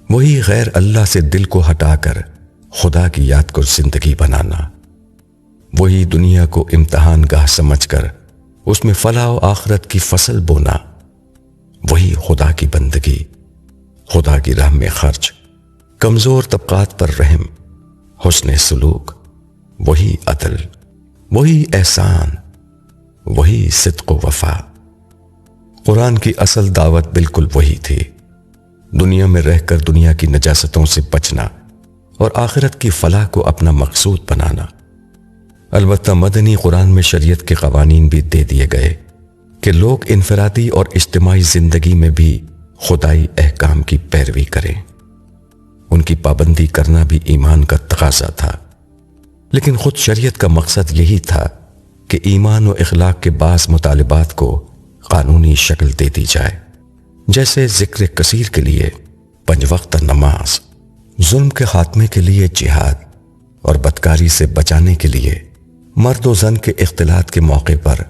S2: وہی غیر اللہ سے دل کو ہٹا کر خدا کی یاد کو زندگی بنانا، وہی دنیا کو امتحان گاہ سمجھ کر اس میں فلاح و آخرت کی فصل بونا، وہی خدا کی بندگی، خدا کی راہ میں خرچ، کمزور طبقات پر رحم، حسن سلوک، وہی عدل، وہی احسان، وہی صدق و وفا۔ قرآن کی اصل دعوت بالکل وہی تھی، دنیا میں رہ کر دنیا کی نجاستوں سے بچنا اور آخرت کی فلاح کو اپنا مقصود بنانا۔ البتہ مدنی قرآن میں شریعت کے قوانین بھی دے دیے گئے کہ لوگ انفرادی اور اجتماعی زندگی میں بھی خدائی احکام کی پیروی کریں۔ ان کی پابندی کرنا بھی ایمان کا تقاضا تھا، لیکن خود شریعت کا مقصد یہی تھا کہ ایمان و اخلاق کے بعض مطالبات کو قانونی شکل دے دی جائے، جیسے ذکر کثیر کے لیے 5 وقت نماز، ظلم کے خاتمے کے لیے جہاد اور بدکاری سے بچانے کے لیے مرد و زن کے اختلاط کے موقع پر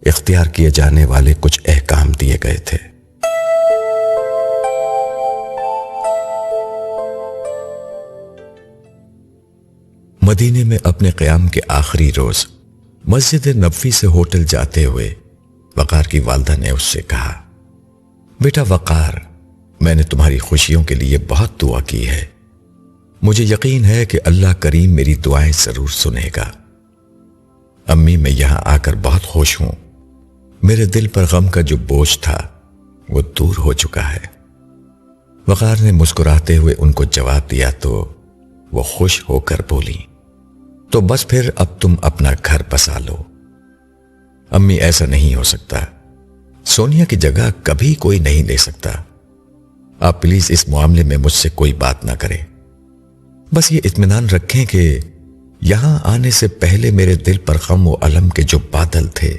S2: اختیار کیے جانے والے کچھ احکام دیے گئے تھے۔ مدینے میں اپنے قیام کے آخری روز مسجد نبوی سے ہوٹل جاتے ہوئے وقار کی والدہ نے اس سے کہا، بیٹا وقار، میں نے تمہاری خوشیوں کے لیے بہت دعا کی ہے، مجھے یقین ہے کہ اللہ کریم میری دعائیں ضرور سنے گا۔ امی، میں یہاں آ کر بہت خوش ہوں، میرے دل پر غم کا جو بوجھ تھا وہ دور ہو چکا ہے۔ وقار نے مسکراتے ہوئے ان کو جواب دیا تو وہ خوش ہو کر بولی، تو بس پھر اب تم اپنا گھر بسا لو۔ امی، ایسا نہیں ہو سکتا، سونیا کی جگہ کبھی کوئی نہیں لے سکتا، آپ پلیز اس معاملے میں مجھ سے کوئی بات نہ کریں، بس یہ اطمینان رکھیں کہ یہاں آنے سے پہلے میرے دل پر غم و الم کے جو بادل تھے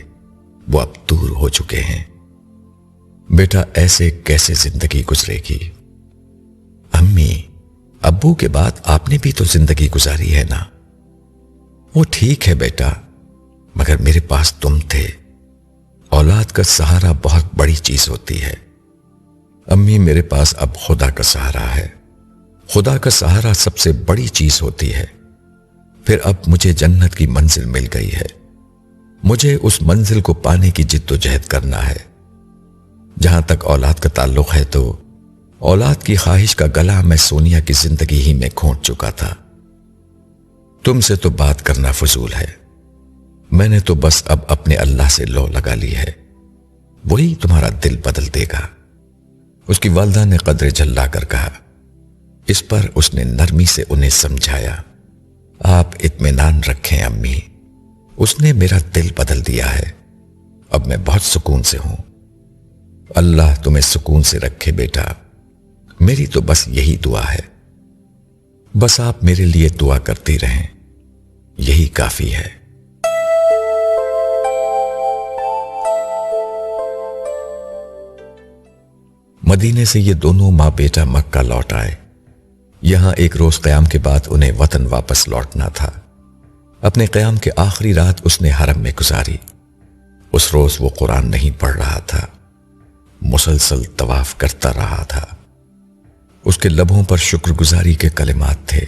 S2: وہ اب دور ہو چکے ہیں۔ بیٹا، ایسے کیسے زندگی گزرے گی؟ امی، ابو کے بعد آپ نے بھی تو زندگی گزاری ہے نا۔ وہ ٹھیک ہے بیٹا، مگر میرے پاس تم تھے، اولاد کا سہارا بہت بڑی چیز ہوتی ہے۔ امی، میرے پاس اب خدا کا سہارا ہے، خدا کا سہارا سب سے بڑی چیز ہوتی ہے۔ پھر اب مجھے جنت کی منزل مل گئی ہے، مجھے اس منزل کو پانے کی جد و جہد کرنا ہے۔ جہاں تک اولاد کا تعلق ہے تو اولاد کی خواہش کا گلا میں سونیا کی زندگی ہی میں کھونٹ چکا تھا۔ تم سے تو بات کرنا فضول ہے، میں نے تو بس اب اپنے اللہ سے لو لگا لی ہے، وہی تمہارا دل بدل دے گا۔ اس کی والدہ نے قدر جھلا کر کہا۔ اس پر اس نے نرمی سے انہیں سمجھایا، آپ اطمینان رکھیں امی، اس نے میرا دل بدل دیا ہے، اب میں بہت سکون سے ہوں۔ اللہ تمہیں سکون سے رکھے بیٹا، میری تو بس یہی دعا ہے، بس آپ میرے لیے دعا کرتی رہیں، یہی کافی ہے۔ مدینے سے یہ دونوں ماں بیٹا مکہ لوٹ آئے۔ یہاں ایک روز قیام کے بعد انہیں وطن واپس لوٹنا تھا۔ اپنے قیام کے آخری رات اس نے حرم میں گزاری۔ اس روز وہ قرآن نہیں پڑھ رہا تھا، مسلسل طواف کرتا رہا تھا۔ اس کے لبوں پر شکر گزاری کے کلمات تھے،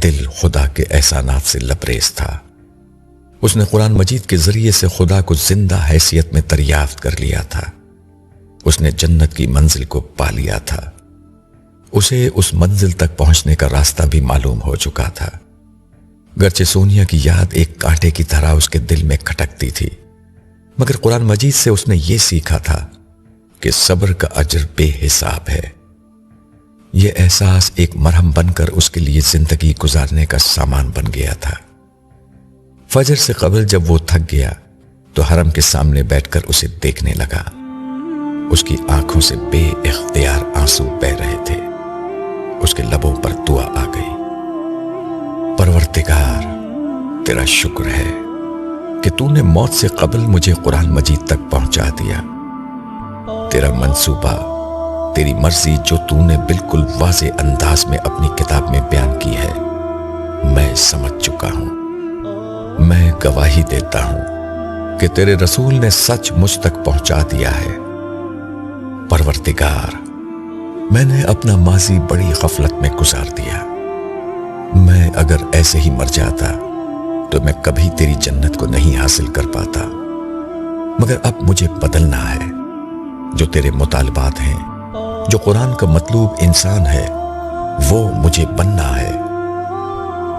S2: دل خدا کے احسانات سے لبریز تھا۔ اس نے قرآن مجید کے ذریعے سے خدا کو زندہ حیثیت میں دریافت کر لیا تھا۔ اس نے جنت کی منزل کو پا لیا تھا۔ اسے اس منزل تک پہنچنے کا راستہ بھی معلوم ہو چکا تھا، گرچہ سونیا کی یاد ایک کانٹے کی طرح اس کے دل میں کھٹکتی تھی، مگر قرآن مجید سے اس نے یہ سیکھا تھا کہ صبر کا اجر بے حساب ہے۔ یہ احساس ایک مرہم بن کر اس کے لیے زندگی گزارنے کا سامان بن گیا تھا۔ فجر سے قبل جب وہ تھک گیا تو حرم کے سامنے بیٹھ کر اسے دیکھنے لگا۔ اس کی آنکھوں سے بے اختیار آنسو بہہ رہے تھے۔ اس کے لبوں پر دعا آ گئی، پروردگار تیرا شکر ہے کہ تو نے موت سے قبل مجھے قرآن مجید تک پہنچا دیا۔ تیرا منصوبہ، تیری مرضی جو تو نے بالکل واضح انداز میں اپنی کتاب میں بیان کی ہے، میں سمجھ چکا ہوں۔ میں گواہی دیتا ہوں کہ تیرے رسول نے سچ مجھ تک پہنچا دیا ہے۔ پروردگار، میں نے اپنا ماضی بڑی غفلت میں گزار دیا۔ میں اگر ایسے ہی مر جاتا تو میں کبھی تیری جنت کو نہیں حاصل کر پاتا، مگر اب مجھے بدلنا ہے۔ جو تیرے مطالبات ہیں، جو قرآن کا مطلوب انسان ہے، وہ مجھے بننا ہے،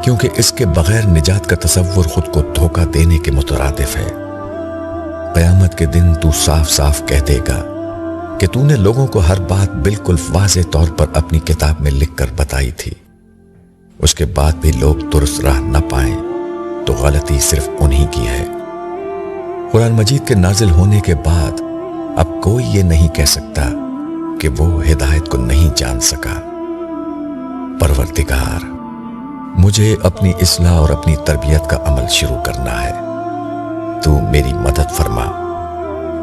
S2: کیونکہ اس کے بغیر نجات کا تصور خود کو دھوکہ دینے کے مترادف ہے۔ قیامت کے دن تو صاف صاف کہہ دے گا کہ تو نے لوگوں کو ہر بات بالکل واضح طور پر اپنی کتاب میں لکھ کر بتائی تھی۔ اس کے بعد بھی لوگ درست راہ نہ پائیں تو غلطی صرف انہی کی ہے۔ قرآن مجید کے نازل ہونے کے بعد اب کوئی یہ نہیں کہہ سکتا کہ وہ ہدایت کو نہیں جان سکا۔ پروردگار، مجھے اپنی اصلاح اور اپنی تربیت کا عمل شروع کرنا ہے۔ تو میری مدد فرما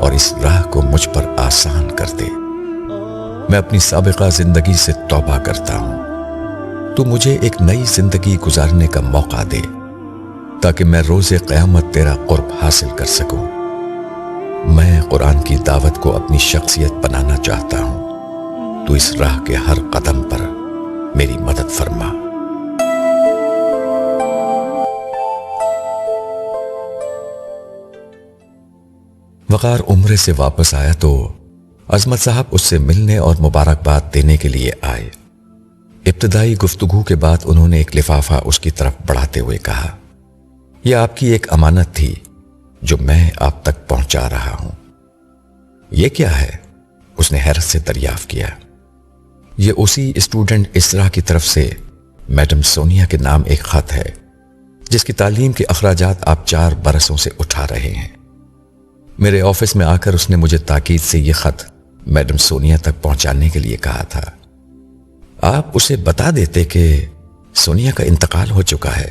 S2: اور اس راہ کو مجھ پر آسان کر دے۔ میں اپنی سابقہ زندگی سے توبہ کرتا ہوں۔ تو مجھے ایک نئی زندگی گزارنے کا موقع دے تاکہ میں روز قیامت تیرا قرب حاصل کر سکوں۔ میں قرآن کی دعوت کو اپنی شخصیت بنانا چاہتا ہوں۔ تو اس راہ کے ہر قدم پر میری مدد فرما۔ وقار عمرے سے واپس آیا تو عظمت صاحب اس سے ملنے اور مبارکباد دینے کے لیے آئے۔ ابتدائی گفتگو کے بعد انہوں نے ایک لفافہ اس کی طرف بڑھاتے ہوئے کہا، یہ آپ کی ایک امانت تھی جو میں آپ تک پہنچا رہا ہوں۔ یہ کیا ہے؟ اس نے حیرت سے دریافت کیا۔ یہ اسی اسٹوڈنٹ اسرا کی طرف سے میڈم سونیا کے نام ایک خط ہے جس کی تعلیم کے اخراجات آپ 4 برسوں سے اٹھا رہے ہیں۔ میرے آفس میں آ کر اس نے مجھے تاکید سے یہ خط میڈم سونیا تک پہنچانے کے لیے کہا تھا۔ آپ اسے بتا دیتے کہ سونیا کا انتقال ہو چکا ہے۔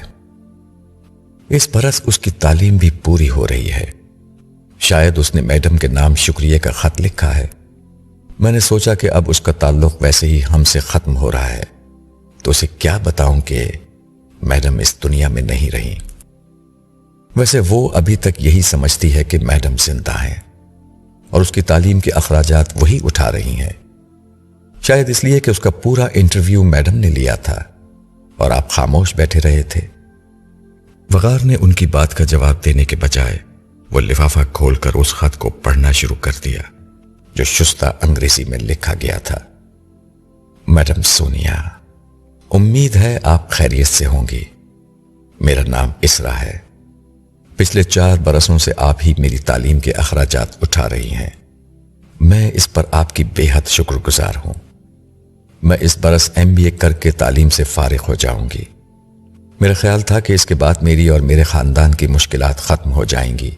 S2: اس برس اس کی تعلیم بھی پوری ہو رہی ہے۔ شاید اس نے میڈم کے نام شکریہ کا خط لکھا ہے۔ میں نے سوچا کہ اب اس کا تعلق ویسے ہی ہم سے ختم ہو رہا ہے تو اسے کیا بتاؤں کہ میڈم اس دنیا میں نہیں رہی۔ ویسے وہ ابھی تک یہی سمجھتی ہے کہ میڈم زندہ ہیں اور اس کی تعلیم کے اخراجات وہی اٹھا رہی ہیں، شاید اس لیے کہ اس کا پورا انٹرویو میڈم نے لیا تھا اور آپ خاموش بیٹھے رہے تھے۔ وقار نے ان کی بات کا جواب دینے کے بجائے وہ لفافہ کھول کر اس خط کو پڑھنا شروع کر دیا جو شستہ انگریزی میں لکھا گیا تھا۔ میڈم سونیا، امید ہے آپ خیریت سے ہوں گی۔ میرا نام اسرا ہے۔ پچھلے 4 برسوں سے آپ ہی میری تعلیم کے اخراجات اٹھا رہی ہیں۔ میں اس پر آپ کی بے حد شکر گزار ہوں۔ میں اس برس MBA کر کے تعلیم سے فارغ ہو جاؤں گی۔ میرا خیال تھا کہ اس کے بعد میری اور میرے خاندان کی مشکلات ختم ہو جائیں گی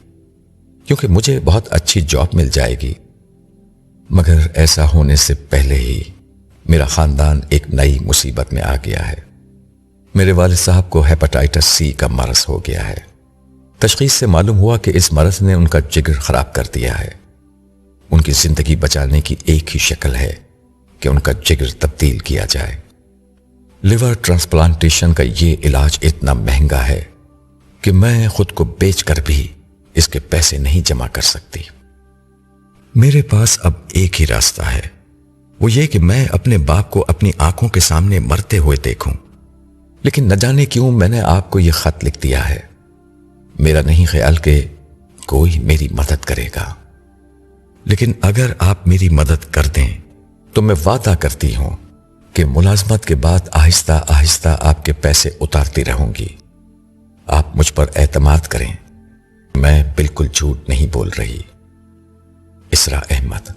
S2: کیونکہ مجھے بہت اچھی جاب مل جائے گی، مگر ایسا ہونے سے پہلے ہی میرا خاندان ایک نئی مصیبت میں آ گیا ہے۔ میرے والد صاحب کو ہیپاٹائٹس C کا مرض ہو گیا ہے۔ تشخیص سے معلوم ہوا کہ اس مرض نے ان کا جگر خراب کر دیا ہے۔ ان کی زندگی بچانے کی ایک ہی شکل ہے کہ ان کا جگر تبدیل کیا جائے۔ لیور ٹرانسپلانٹیشن کا یہ علاج اتنا مہنگا ہے کہ میں خود کو بیچ کر بھی اس کے پیسے نہیں جمع کر سکتی۔ میرے پاس اب ایک ہی راستہ ہے، وہ یہ کہ میں اپنے باپ کو اپنی آنکھوں کے سامنے مرتے ہوئے دیکھوں، لیکن نہ جانے کیوں میں نے آپ کو یہ خط لکھ دیا ہے۔ میرا نہیں خیال کہ کوئی میری مدد کرے گا، لیکن اگر آپ میری مدد کر دیں تو میں وعدہ کرتی ہوں کہ ملازمت کے بعد آہستہ آہستہ آپ کے پیسے اتارتی رہوں گی۔ آپ مجھ پر اعتماد کریں، میں بالکل جھوٹ نہیں بول رہی۔ اسرا احمد۔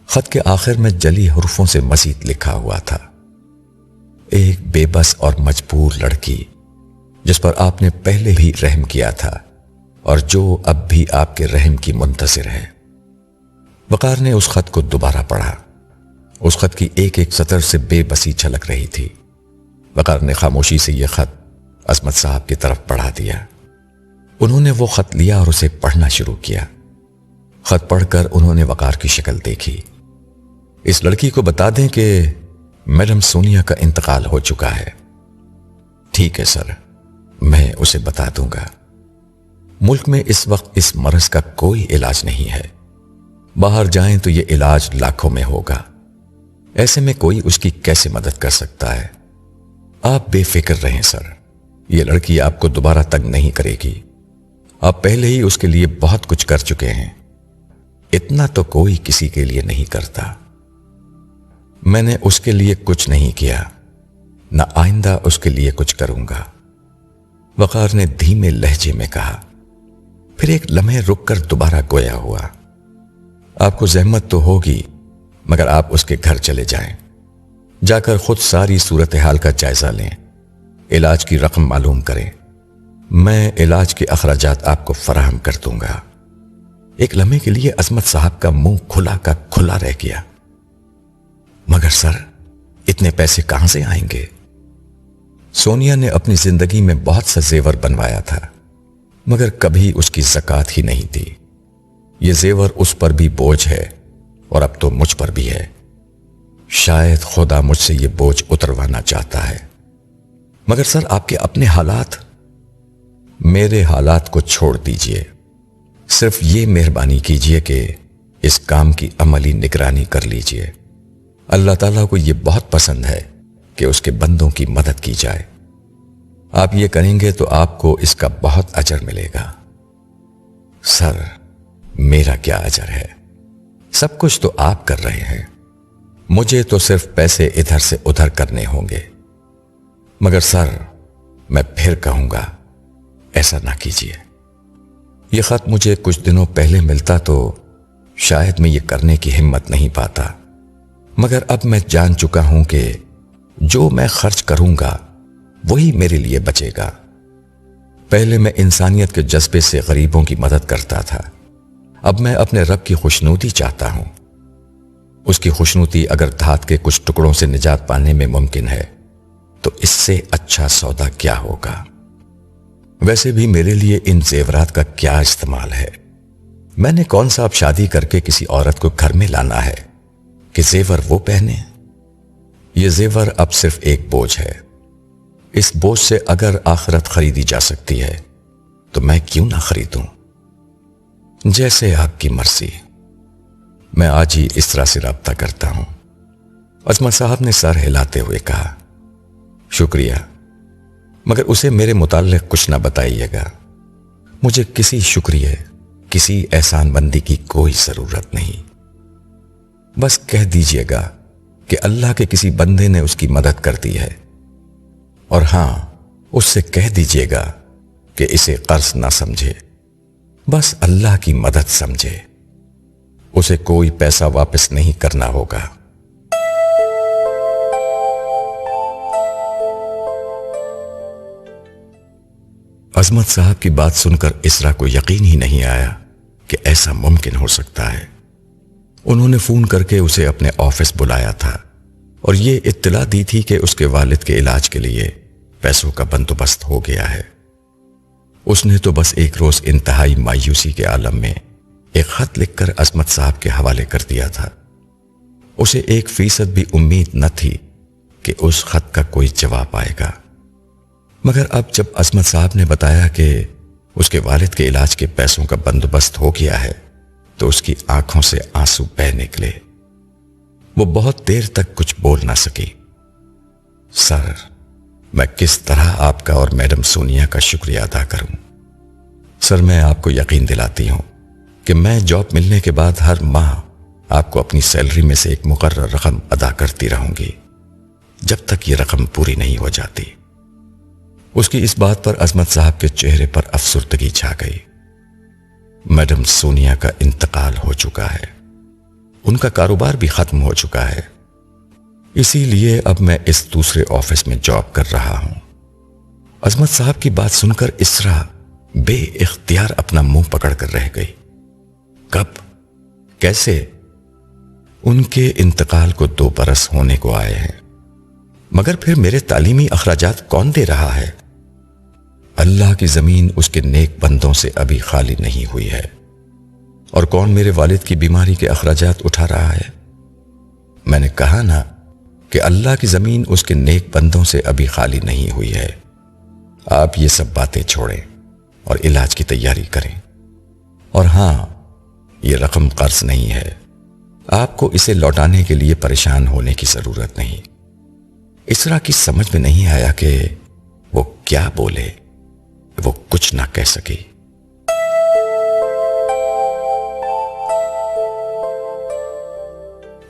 S2: خط کے آخر میں جلی حروفوں سے مزید لکھا ہوا تھا، ایک بے بس اور مجبور لڑکی جس پر آپ نے پہلے بھی رحم کیا تھا اور جو اب بھی آپ کے رحم کی منتظر ہے۔ وقار نے اس خط کو دوبارہ پڑھا۔ اس خط کی ایک ایک سطر سے بے بسی جھلک رہی تھی۔ وقار نے خاموشی سے یہ خط عصمت صاحب کی طرف پڑھا دیا۔ انہوں نے وہ خط لیا اور اسے پڑھنا شروع کیا۔ خط پڑھ کر انہوں نے وقار کی شکل دیکھی۔ اس لڑکی کو بتا دیں کہ میڈم سونیا کا انتقال ہو چکا ہے۔ ٹھیک ہے سر، میں اسے بتا دوں گا۔ ملک میں اس وقت اس مرض کا کوئی علاج نہیں ہے، باہر جائیں تو یہ علاج لاکھوں میں ہوگا، ایسے میں کوئی اس کی کیسے مدد کر سکتا ہے؟ آپ بے فکر رہیں سر، یہ لڑکی آپ کو دوبارہ تنگ نہیں کرے گی، آپ پہلے ہی اس کے لیے بہت کچھ کر چکے ہیں، اتنا تو کوئی کسی کے لیے نہیں کرتا۔ میں نے اس کے لیے کچھ نہیں کیا، نہ آئندہ اس کے لیے کچھ کروں گا، وقار نے دھیمے لہجے میں کہا۔ پھر ایک لمحے رک کر دوبارہ گویا ہوا۔ آپ کو زحمت تو ہوگی، مگر آپ اس کے گھر چلے جائیں، جا کر خود ساری صورتحال کا جائزہ لیں، علاج کی رقم معلوم کریں، میں علاج کے اخراجات آپ کو فراہم کر دوں گا۔ ایک لمحے کے لیے عصمت صاحب کا منہ کھلا کا کھلا رہ گیا۔ مگر سر، اتنے پیسے کہاں سے آئیں گے؟ سونیا نے اپنی زندگی میں بہت سا زیور بنوایا تھا، مگر کبھی اس کی زکوٰۃ ہی نہیں دی۔ یہ زیور اس پر بھی بوجھ ہے اور اب تو مجھ پر بھی ہے۔ شاید خدا مجھ سے یہ بوجھ اتروانا چاہتا ہے، مگر سر آپ کے اپنے حالات۔ میرے حالات کو چھوڑ دیجئے، صرف یہ مہربانی کیجئے کہ اس کام کی عملی نگرانی کر لیجئے۔ اللہ تعالیٰ کو یہ بہت پسند ہے کہ اس کے بندوں کی مدد کی جائے۔ آپ یہ کریں گے تو آپ کو اس کا بہت اجر ملے گا۔ سر، میرا کیا اجر ہے؟ سب کچھ تو آپ کر رہے ہیں، مجھے تو صرف پیسے ادھر سے ادھر کرنے ہوں گے۔ مگر سر، میں پھر کہوں گا، ایسا نہ کیجیے۔ یہ خط مجھے کچھ دنوں پہلے ملتا تو شاید میں یہ کرنے کی ہمت نہیں پاتا، مگر اب میں جان چکا ہوں کہ جو میں خرچ کروں گا وہی میرے لیے بچے گا۔ پہلے میں انسانیت کے جذبے سے غریبوں کی مدد کرتا تھا، اب میں اپنے رب کی خوشنودی چاہتا ہوں۔ اس کی خوشنودی اگر دھات کے کچھ ٹکڑوں سے نجات پانے میں ممکن ہے تو اس سے اچھا سودا کیا ہوگا؟ ویسے بھی میرے لیے ان زیورات کا کیا استعمال ہے؟ میں نے کون سا اب شادی کر کے کسی عورت کو گھر میں لانا ہے کہ زیور وہ پہنے؟ یہ زیور اب صرف ایک بوجھ ہے۔ اس بوجھ سے اگر آخرت خریدی جا سکتی ہے تو میں کیوں نہ خریدوں؟ جیسے آپ کی مرضی۔ میں آج ہی اس طرح سے رابطہ کرتا ہوں۔ عصمت صاحب نے سر ہلاتے ہوئے کہا۔ شکریہ، مگر اسے میرے متعلق کچھ نہ بتائیے گا۔ مجھے کسی شکریہ، کسی احسان بندی کی کوئی ضرورت نہیں۔ بس کہہ دیجئے گا کہ اللہ کے کسی بندے نے اس کی مدد کر دی ہے، اور ہاں، اس سے کہہ دیجئے گا کہ اسے قرض نہ سمجھے، بس اللہ کی مدد سمجھے۔ اسے کوئی پیسہ واپس نہیں کرنا ہوگا۔ عصمت صاحب کی بات سن کر اسرا کو یقین ہی نہیں آیا کہ ایسا ممکن ہو سکتا ہے۔ انہوں نے فون کر کے اسے اپنے آفس بلایا تھا اور یہ اطلاع دی تھی کہ اس کے والد کے علاج کے لیے پیسوں کا بندوبست ہو گیا ہے۔ اس نے تو بس ایک روز انتہائی مایوسی کے عالم میں ایک خط لکھ کر عظمت صاحب کے حوالے کر دیا تھا۔ اسے 1% بھی امید نہ تھی کہ اس خط کا کوئی جواب آئے گا، مگر اب جب عظمت صاحب نے بتایا کہ اس کے والد کے علاج کے پیسوں کا بندوبست ہو گیا ہے تو اس کی آنکھوں سے آنسو بہہ نکلے۔ وہ بہت دیر تک کچھ بول نہ سکی۔ سر، میں کس طرح آپ کا اور میڈم سونیا کا شکریہ ادا کروں؟ سر، میں آپ کو یقین دلاتی ہوں کہ میں جاب ملنے کے بعد ہر ماہ آپ کو اپنی سیلری میں سے ایک مقرر رقم ادا کرتی رہوں گی جب تک یہ رقم پوری نہیں ہو جاتی۔ اس کی اس بات پر عظمت صاحب کے چہرے پر افسردگی چھا گئی۔ میڈم سونیا کا انتقال ہو چکا ہے، ان کا کاروبار بھی ختم ہو چکا ہے، اسی لیے اب میں اس دوسرے آفس میں جاب کر رہا ہوں۔ عظمت صاحب کی بات سن کر اسرا بے اختیار اپنا منہ پکڑ کر رہ گئی۔ کب؟ کیسے؟ ان کے انتقال کو 2 برس ہونے کو آئے ہیں، مگر پھر میرے تعلیمی اخراجات کون دے رہا ہے؟ اللہ کی زمین اس کے نیک بندوں سے ابھی خالی نہیں ہوئی ہے، اور کون میرے والد کی بیماری کے اخراجات اٹھا رہا ہے؟ میں نے کہا نا کہ اللہ کی زمین اس کے نیک بندوں سے ابھی خالی نہیں ہوئی ہے۔ آپ یہ سب باتیں چھوڑیں اور علاج کی تیاری کریں۔ اور ہاں، یہ رقم قرض نہیں ہے، آپ کو اسے لوٹانے کے لیے پریشان ہونے کی ضرورت نہیں۔ اسرا کی سمجھ میں نہیں آیا کہ وہ کیا بولے، وہ کچھ نہ کہہ سکی۔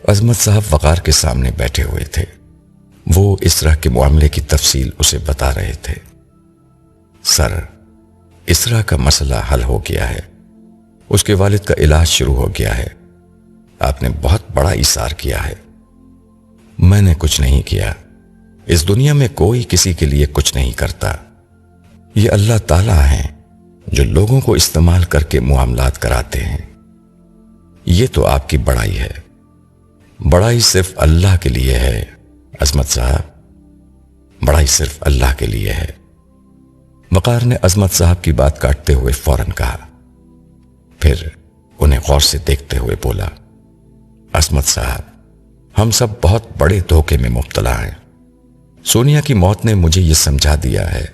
S2: عظمت صاحب وقار کے سامنے بیٹھے ہوئے تھے۔ وہ اسرا کے معاملے کی تفصیل اسے بتا رہے تھے۔ سر، اسرا کا مسئلہ حل ہو گیا ہے، اس کے والد کا علاج شروع ہو گیا ہے۔ آپ نے بہت بڑا ایثار کیا ہے۔ میں نے کچھ نہیں کیا، اس دنیا میں کوئی کسی کے لیے کچھ نہیں کرتا۔ یہ اللہ تعالیٰ ہیں جو لوگوں کو استعمال کر کے معاملات کراتے ہیں۔ یہ تو آپ کی بڑائی ہے، بڑائی صرف اللہ کے لیے ہے عظمت صاحب، بڑائی صرف اللہ کے لیے ہے۔ وقار نے عظمت صاحب کی بات کاٹتے ہوئے فوراً کہا، پھر انہیں غور سے دیکھتے ہوئے بولا، عظمت صاحب، ہم سب بہت بڑے دھوکے میں مبتلا ہیں۔ سونیا کی موت نے مجھے یہ سمجھا دیا ہے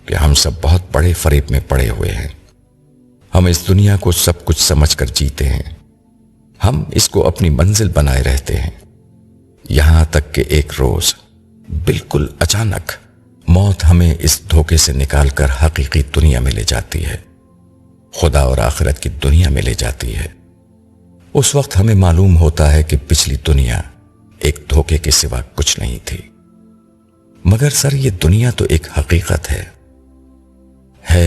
S2: کہ ہم سب بہت بڑے فریب میں پڑے ہوئے ہیں۔ ہم اس دنیا کو سب کچھ سمجھ کر جیتے ہیں، ہم اس کو اپنی منزل بنائے رہتے ہیں، یہاں تک کہ ایک روز بالکل اچانک موت ہمیں اس دھوکے سے نکال کر حقیقی دنیا میں لے جاتی ہے، خدا اور آخرت کی دنیا میں لے جاتی ہے۔ اس وقت ہمیں معلوم ہوتا ہے کہ پچھلی دنیا ایک دھوکے کے سوا کچھ نہیں تھی۔ مگر سر، یہ دنیا تو ایک حقیقت ہے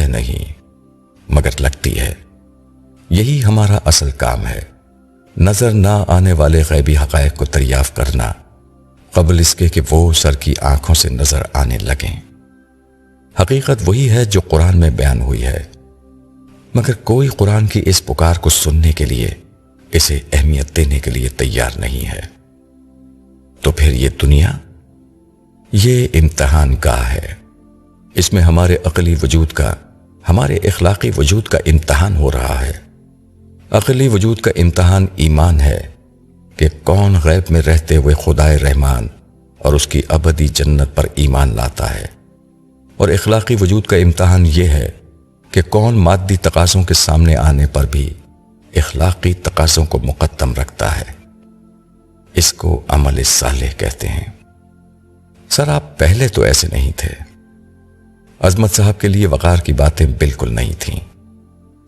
S2: نہیں، مگر لگتی ہے۔ یہی ہمارا اصل کام ہے، نظر نہ آنے والے غیبی حقائق کو دریافت کرنا قبل اس کے کہ وہ سر کی آنکھوں سے نظر آنے لگیں۔ حقیقت وہی ہے جو قرآن میں بیان ہوئی ہے، مگر کوئی قرآن کی اس پکار کو سننے کے لیے، اسے اہمیت دینے کے لیے تیار نہیں ہے۔ تو پھر یہ دنیا، یہ امتحان گاہ ہے، اس میں ہمارے عقلی وجود کا، ہمارے اخلاقی وجود کا امتحان ہو رہا ہے۔ عقلی وجود کا امتحان ایمان ہے کہ کون غیب میں رہتے ہوئے خدائے رحمان اور اس کی ابدی جنت پر ایمان لاتا ہے، اور اخلاقی وجود کا امتحان یہ ہے کہ کون مادی تقاضوں کے سامنے آنے پر بھی اخلاقی تقاضوں کو مقدم رکھتا ہے۔ اس کو عمل صالح کہتے ہیں۔ سر، آپ پہلے تو ایسے نہیں تھے۔ عظمت صاحب کے لیے وقار کی باتیں بالکل نہیں تھیں۔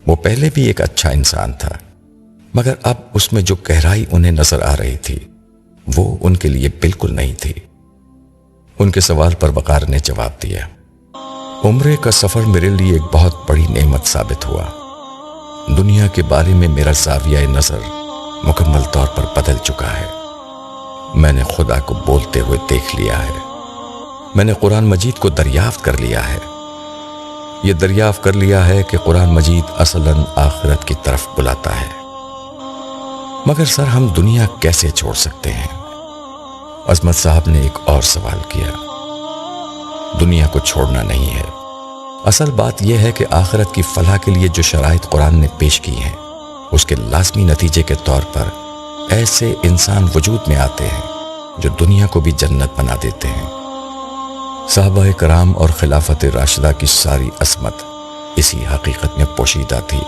S2: وہ پہلے بھی ایک اچھا انسان تھا، مگر اب اس میں جو گہرائی انہیں نظر آ رہی تھی وہ ان کے لیے بالکل نہیں تھی۔ ان کے سوال پر وقار نے جواب دیا، عمرے کا سفر میرے لیے ایک بہت بڑی نعمت ثابت ہوا۔ دنیا کے بارے میں میرا زاویہ نظر مکمل طور پر بدل چکا ہے۔ میں نے خدا کو بولتے ہوئے دیکھ لیا ہے، میں نے قرآن مجید کو دریافت کر لیا ہے۔ یہ دریافت کر لیا ہے کہ قرآن مجید اصلاً آخرت کی طرف بلاتا ہے۔ مگر سر، ہم دنیا کیسے چھوڑ سکتے ہیں؟ عظمت صاحب نے ایک اور سوال کیا۔ دنیا کو چھوڑنا نہیں ہے، اصل بات یہ ہے کہ آخرت کی فلاح کے لیے جو شرائط قرآن نے پیش کی ہیں اس کے لازمی نتیجے کے طور پر ایسے انسان وجود میں آتے ہیں جو دنیا کو بھی جنت بنا دیتے ہیں۔ صحابہ کرام اور خلافت راشدہ کی ساری عظمت اسی حقیقت میں پوشیدہ تھی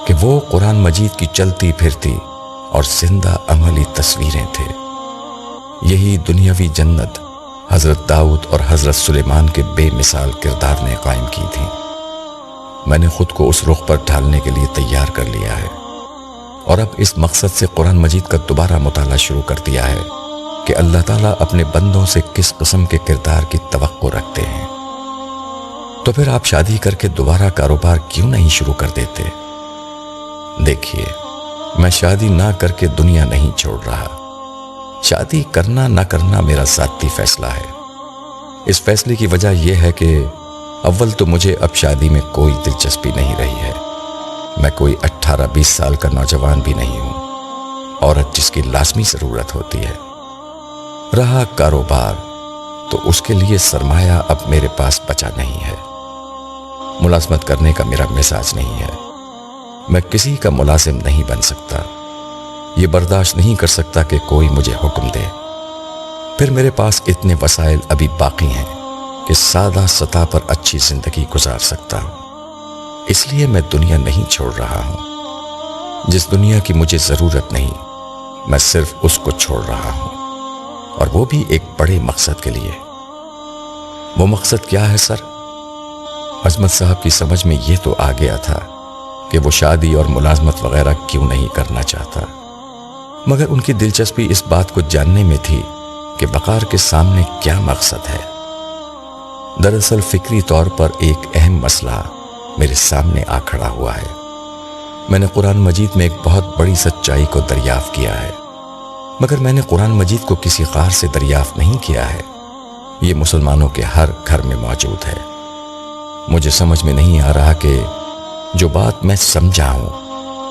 S2: کہ وہ قرآن مجید کی چلتی پھرتی اور زندہ عملی تصویریں تھے۔ یہی دنیاوی جنت حضرت داؤد اور حضرت سلیمان کے بے مثال کردار نے قائم کی تھی۔ میں نے خود کو اس رخ پر ڈھالنے کے لیے تیار کر لیا ہے، اور اب اس مقصد سے قرآن مجید کا دوبارہ مطالعہ شروع کر دیا ہے کہ اللہ تعالیٰ اپنے بندوں سے کس قسم کے کردار کی توقع رکھتے ہیں۔ تو پھر آپ شادی کر کے دوبارہ کاروبار کیوں نہیں شروع کر دیتے؟ دیکھیے، میں شادی نہ کر کے دنیا نہیں چھوڑ رہا۔ شادی کرنا نہ کرنا میرا ذاتی فیصلہ ہے۔ اس فیصلے کی وجہ یہ ہے کہ اول تو مجھے اب شادی میں کوئی دلچسپی نہیں رہی ہے۔ میں کوئی 18-20 سال کا نوجوان بھی نہیں ہوں، عورت جس کی لازمی ضرورت ہوتی ہے۔ رہا کاروبار، تو اس کے لیے سرمایہ اب میرے پاس بچا نہیں ہے۔ ملازمت کرنے کا میرا مزاج نہیں ہے۔ میں کسی کا ملازم نہیں بن سکتا۔ یہ برداشت نہیں کر سکتا کہ کوئی مجھے حکم دے۔ پھر میرے پاس اتنے وسائل ابھی باقی ہیں کہ سادہ سطح پر اچھی زندگی گزار سکتا ہوں۔ اس لیے میں دنیا نہیں چھوڑ رہا ہوں۔ جس دنیا کی مجھے ضرورت نہیں، میں صرف اس کو چھوڑ رہا ہوں، اور وہ بھی ایک بڑے مقصد کے لیے۔ وہ مقصد کیا ہے سر؟ عظمت صاحب کی سمجھ میں یہ تو آ گیا تھا کہ وہ شادی اور ملازمت وغیرہ کیوں نہیں کرنا چاہتا، مگر ان کی دلچسپی اس بات کو جاننے میں تھی کہ وقار کے سامنے کیا مقصد ہے۔ دراصل فکری طور پر ایک اہم مسئلہ میرے سامنے آ کھڑا ہوا ہے۔ میں نے قرآن مجید میں ایک بہت بڑی سچائی کو دریافت کیا ہے، مگر میں نے قرآن مجید کو کسی غار سے دریافت نہیں کیا ہے۔ یہ مسلمانوں کے ہر گھر میں موجود ہے۔ مجھے سمجھ میں نہیں آ رہا کہ جو بات میں سمجھا ہوں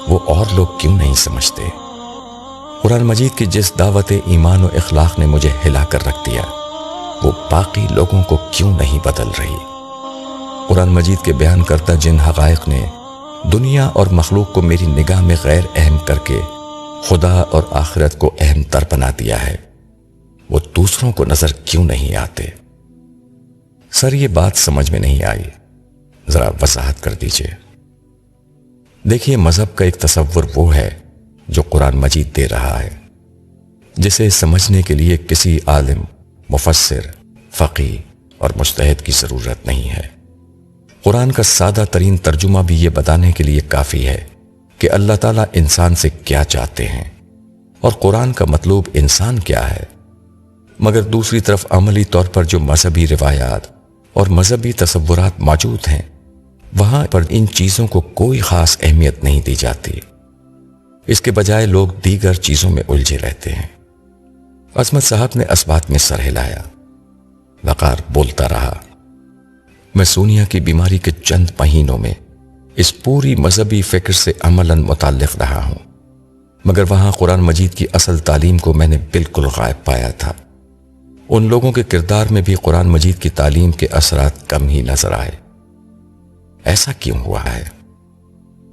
S2: وہ اور لوگ کیوں نہیں سمجھتے۔ قرآن مجید کی جس دعوت ایمان و اخلاق نے مجھے ہلا کر رکھ دیا، وہ باقی لوگوں کو کیوں نہیں بدل رہی۔ قرآن مجید کے بیان کردہ جن حقائق نے دنیا اور مخلوق کو میری نگاہ میں غیر اہم کر کے خدا اور آخرت کو اہم تر بنا دیا ہے، وہ دوسروں کو نظر کیوں نہیں آتے؟ سر، یہ بات سمجھ میں نہیں آئی، ذرا وضاحت کر دیجئے۔ دیکھیے، مذہب کا ایک تصور وہ ہے جو قرآن مجید دے رہا ہے، جسے سمجھنے کے لیے کسی عالم، مفسر، فقیہ اور مجتہد کی ضرورت نہیں ہے۔ قرآن کا سادہ ترین ترجمہ بھی یہ بتانے کے لیے کافی ہے کہ اللہ تعالیٰ انسان سے کیا چاہتے ہیں اور قرآن کا مطلوب انسان کیا ہے۔ مگر دوسری طرف عملی طور پر جو مذہبی روایات اور مذہبی تصورات موجود ہیں، وہاں پر ان چیزوں کو کوئی خاص اہمیت نہیں دی جاتی۔ اس کے بجائے لوگ دیگر چیزوں میں الجھے رہتے ہیں۔ عظمت صاحب نے اس بات میں سر ہلایا۔ وقار بولتا رہا۔ میں سونیا کی بیماری کے چند مہینوں میں اس پوری مذہبی فکر سے عملاً متعلق رہا ہوں، مگر وہاں قرآن مجید کی اصل تعلیم کو میں نے بالکل غائب پایا تھا۔ ان لوگوں کے کردار میں بھی قرآن مجید کی تعلیم کے اثرات کم ہی نظر آئے۔ ایسا کیوں ہوا ہے؟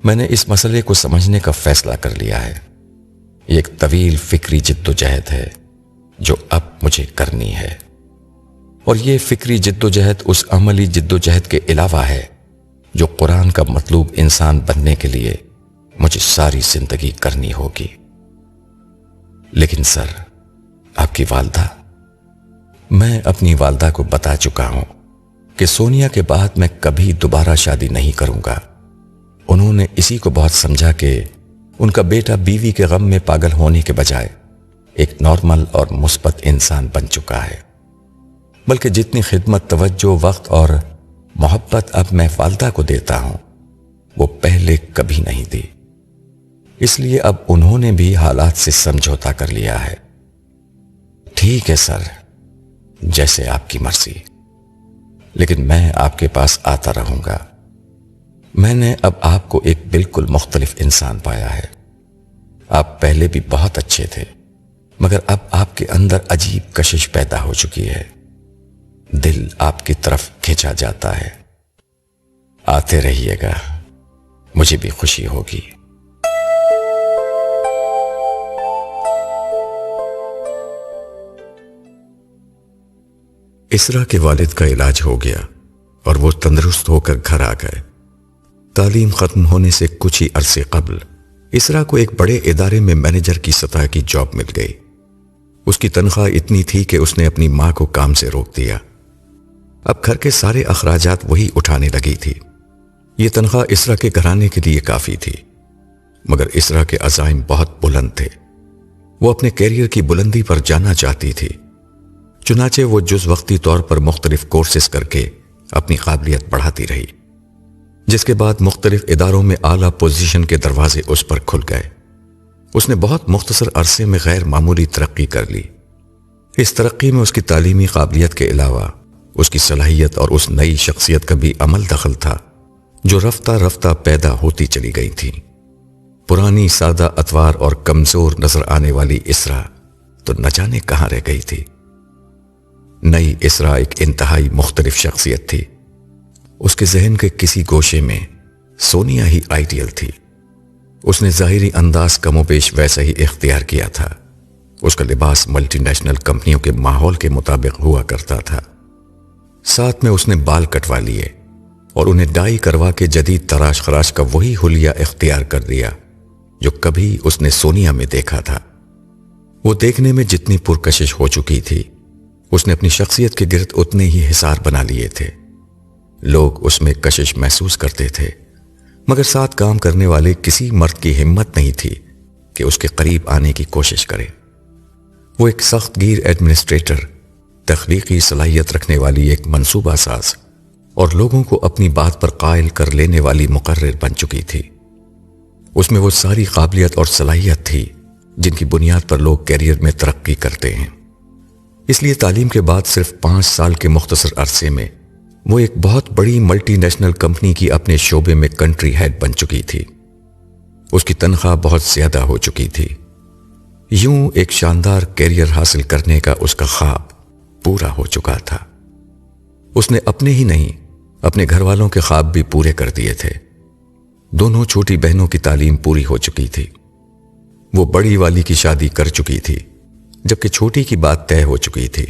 S2: میں نے اس مسئلے کو سمجھنے کا فیصلہ کر لیا ہے۔ یہ ایک طویل فکری جد و جہد ہے جو اب مجھے کرنی ہے، اور یہ فکری جد و جہد اس عملی جد و جہد کے علاوہ ہے جو قرآن کا مطلوب انسان بننے کے لیے مجھے ساری زندگی کرنی ہوگی۔ لیکن سر، آپ کی والدہ، میں اپنی والدہ کو بتا چکا ہوں کہ سونیا کے بعد میں کبھی دوبارہ شادی نہیں کروں گا۔ انہوں نے اسی کو بہت سمجھا کہ ان کا بیٹا بیوی کے غم میں پاگل ہونے کے بجائے ایک نارمل اور مثبت انسان بن چکا ہے، بلکہ جتنی خدمت، توجہ، وقت اور محبت اب میں والدہ کو دیتا ہوں وہ پہلے کبھی نہیں دی۔ اس لیے اب انہوں نے بھی حالات سے سمجھوتا کر لیا ہے۔ ٹھیک ہے سر، جیسے آپ کی مرضی، لیکن میں آپ کے پاس آتا رہوں گا۔ میں نے اب آپ کو ایک بالکل مختلف انسان پایا ہے۔ آپ پہلے بھی بہت اچھے تھے، مگر اب آپ کے اندر عجیب کشش پیدا ہو چکی ہے۔ دل آپ کی طرف کھینچا جاتا ہے۔ آتے رہیے گا، مجھے بھی خوشی ہوگی۔ اسرا کے والد کا علاج ہو گیا اور وہ تندرست ہو کر گھر آ گئے۔ تعلیم ختم ہونے سے کچھ ہی عرصے قبل اسرا کو ایک بڑے ادارے میں مینیجر کی سطح کی جاب مل گئی۔ اس کی تنخواہ اتنی تھی کہ اس نے اپنی ماں کو کام سے روک دیا۔ اب گھر کے سارے اخراجات وہی اٹھانے لگی تھی۔ یہ تنخواہ اسرا کے گھرانے کے لیے کافی تھی، مگر اسرا کے عزائم بہت بلند تھے۔ وہ اپنے کیریئر کی بلندی پر جانا چاہتی تھی، چنانچہ وہ جز وقتی طور پر مختلف کورسز کر کے اپنی قابلیت بڑھاتی رہی، جس کے بعد مختلف اداروں میں اعلیٰ پوزیشن کے دروازے اس پر کھل گئے۔ اس نے بہت مختصر عرصے میں غیر معمولی ترقی کر لی۔ اس ترقی میں اس کی تعلیمی قابلیت کے علاوہ اس کی صلاحیت اور اس نئی شخصیت کا بھی عمل دخل تھا جو رفتہ رفتہ پیدا ہوتی چلی گئی تھی۔ پرانی سادہ اطوار اور کمزور نظر آنے والی اسرا تو نہ جانے کہاں رہ گئی تھی۔ نئی اسرا ایک انتہائی مختلف شخصیت تھی۔ اس کے ذہن کے کسی گوشے میں سونیا ہی آئیڈیل تھی۔ اس نے ظاہری انداز کم و بیش ویسا ہی اختیار کیا تھا۔ اس کا لباس ملٹی نیشنل کمپنیوں کے ماحول کے مطابق ہوا کرتا تھا۔ ساتھ میں اس نے بال کٹوا لیے اور انہیں ڈائی کروا کے جدید تراش خراش کا وہی حلیہ اختیار کر دیا جو کبھی اس نے سونیا میں دیکھا تھا۔ وہ دیکھنے میں جتنی پرکشش ہو چکی تھی، اس نے اپنی شخصیت کے گرد اتنے ہی حصار بنا لیے تھے۔ لوگ اس میں کشش محسوس کرتے تھے، مگر ساتھ کام کرنے والے کسی مرد کی ہمت نہیں تھی کہ اس کے قریب آنے کی کوشش کرے۔ وہ ایک سخت گیر ایڈمنسٹریٹر، تخلیقی صلاحیت رکھنے والی ایک منصوبہ ساز اور لوگوں کو اپنی بات پر قائل کر لینے والی مقرر بن چکی تھی۔ اس میں وہ ساری قابلیت اور صلاحیت تھی جن کی بنیاد پر لوگ کیریئر میں ترقی کرتے ہیں۔ اس لیے تعلیم کے بعد صرف 5 سال کے مختصر عرصے میں وہ ایک بہت بڑی ملٹی نیشنل کمپنی کی اپنے شعبے میں کنٹری ہیڈ بن چکی تھی۔ اس کی تنخواہ بہت زیادہ ہو چکی تھی۔ یوں ایک شاندار کیریئر حاصل کرنے کا اس کا خواب پورا ہو چکا تھا۔ اس نے اپنے ہی نہیں، اپنے گھر والوں کے خواب بھی پورے کر دیے تھے۔ دونوں چھوٹی بہنوں کی تعلیم پوری ہو چکی تھی۔ وہ بڑی والی کی شادی کر چکی تھی، جبکہ چھوٹی کی بات طے ہو چکی تھی۔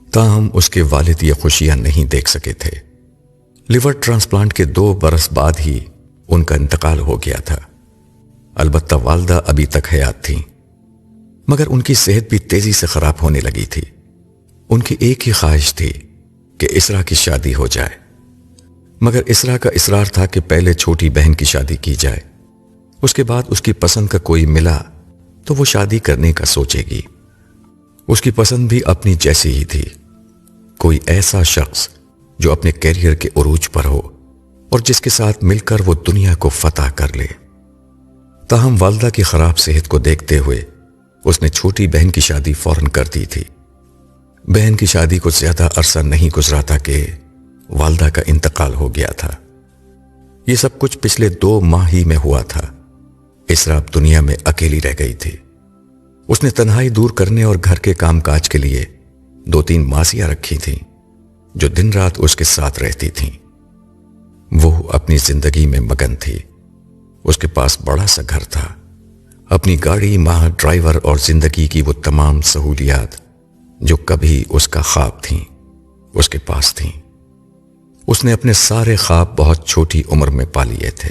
S2: تاہم اس کے والد یہ خوشیاں نہیں دیکھ سکے تھے۔ لیور ٹرانسپلانٹ کے 2 برس بعد ہی ان کا انتقال ہو گیا تھا۔ البتہ والدہ ابھی تک حیات تھیں، مگر ان کی صحت بھی تیزی سے خراب ہونے لگی تھی۔ ان کی ایک ہی خواہش تھی کہ اسرا کی شادی ہو جائے، مگر اسرا کا اصرار تھا کہ پہلے چھوٹی بہن کی شادی کی جائے، اس کے بعد اس کی پسند کا کوئی ملا تو وہ شادی کرنے کا سوچے گی۔ اس کی پسند بھی اپنی جیسی ہی تھی، کوئی ایسا شخص جو اپنے کیریئر کے عروج پر ہو اور جس کے ساتھ مل کر وہ دنیا کو فتح کر لے۔ تاہم والدہ کی خراب صحت کو دیکھتے ہوئے اس نے چھوٹی بہن کی شادی فوراً کر دی تھی۔ بہن کی شادی کو زیادہ عرصہ نہیں گزرا تھا کہ والدہ کا انتقال ہو گیا تھا۔ یہ سب کچھ پچھلے 2 ماہ ہی میں ہوا تھا۔ اسرا اب دنیا میں اکیلی رہ گئی تھی۔ اس نے تنہائی دور کرنے اور گھر کے کام کاج کے لیے 2-3 ماسیاں رکھی تھیں جو دن رات اس کے ساتھ رہتی تھیں۔ وہ اپنی زندگی میں مگن تھی۔ اس کے پاس بڑا سا گھر تھا، اپنی گاڑی، ماں، ڈرائیور اور زندگی کی وہ تمام سہولیات جو کبھی اس کا خواب تھیں، اس کے پاس تھیں۔ اس نے اپنے سارے خواب بہت چھوٹی عمر میں پا لیے تھے۔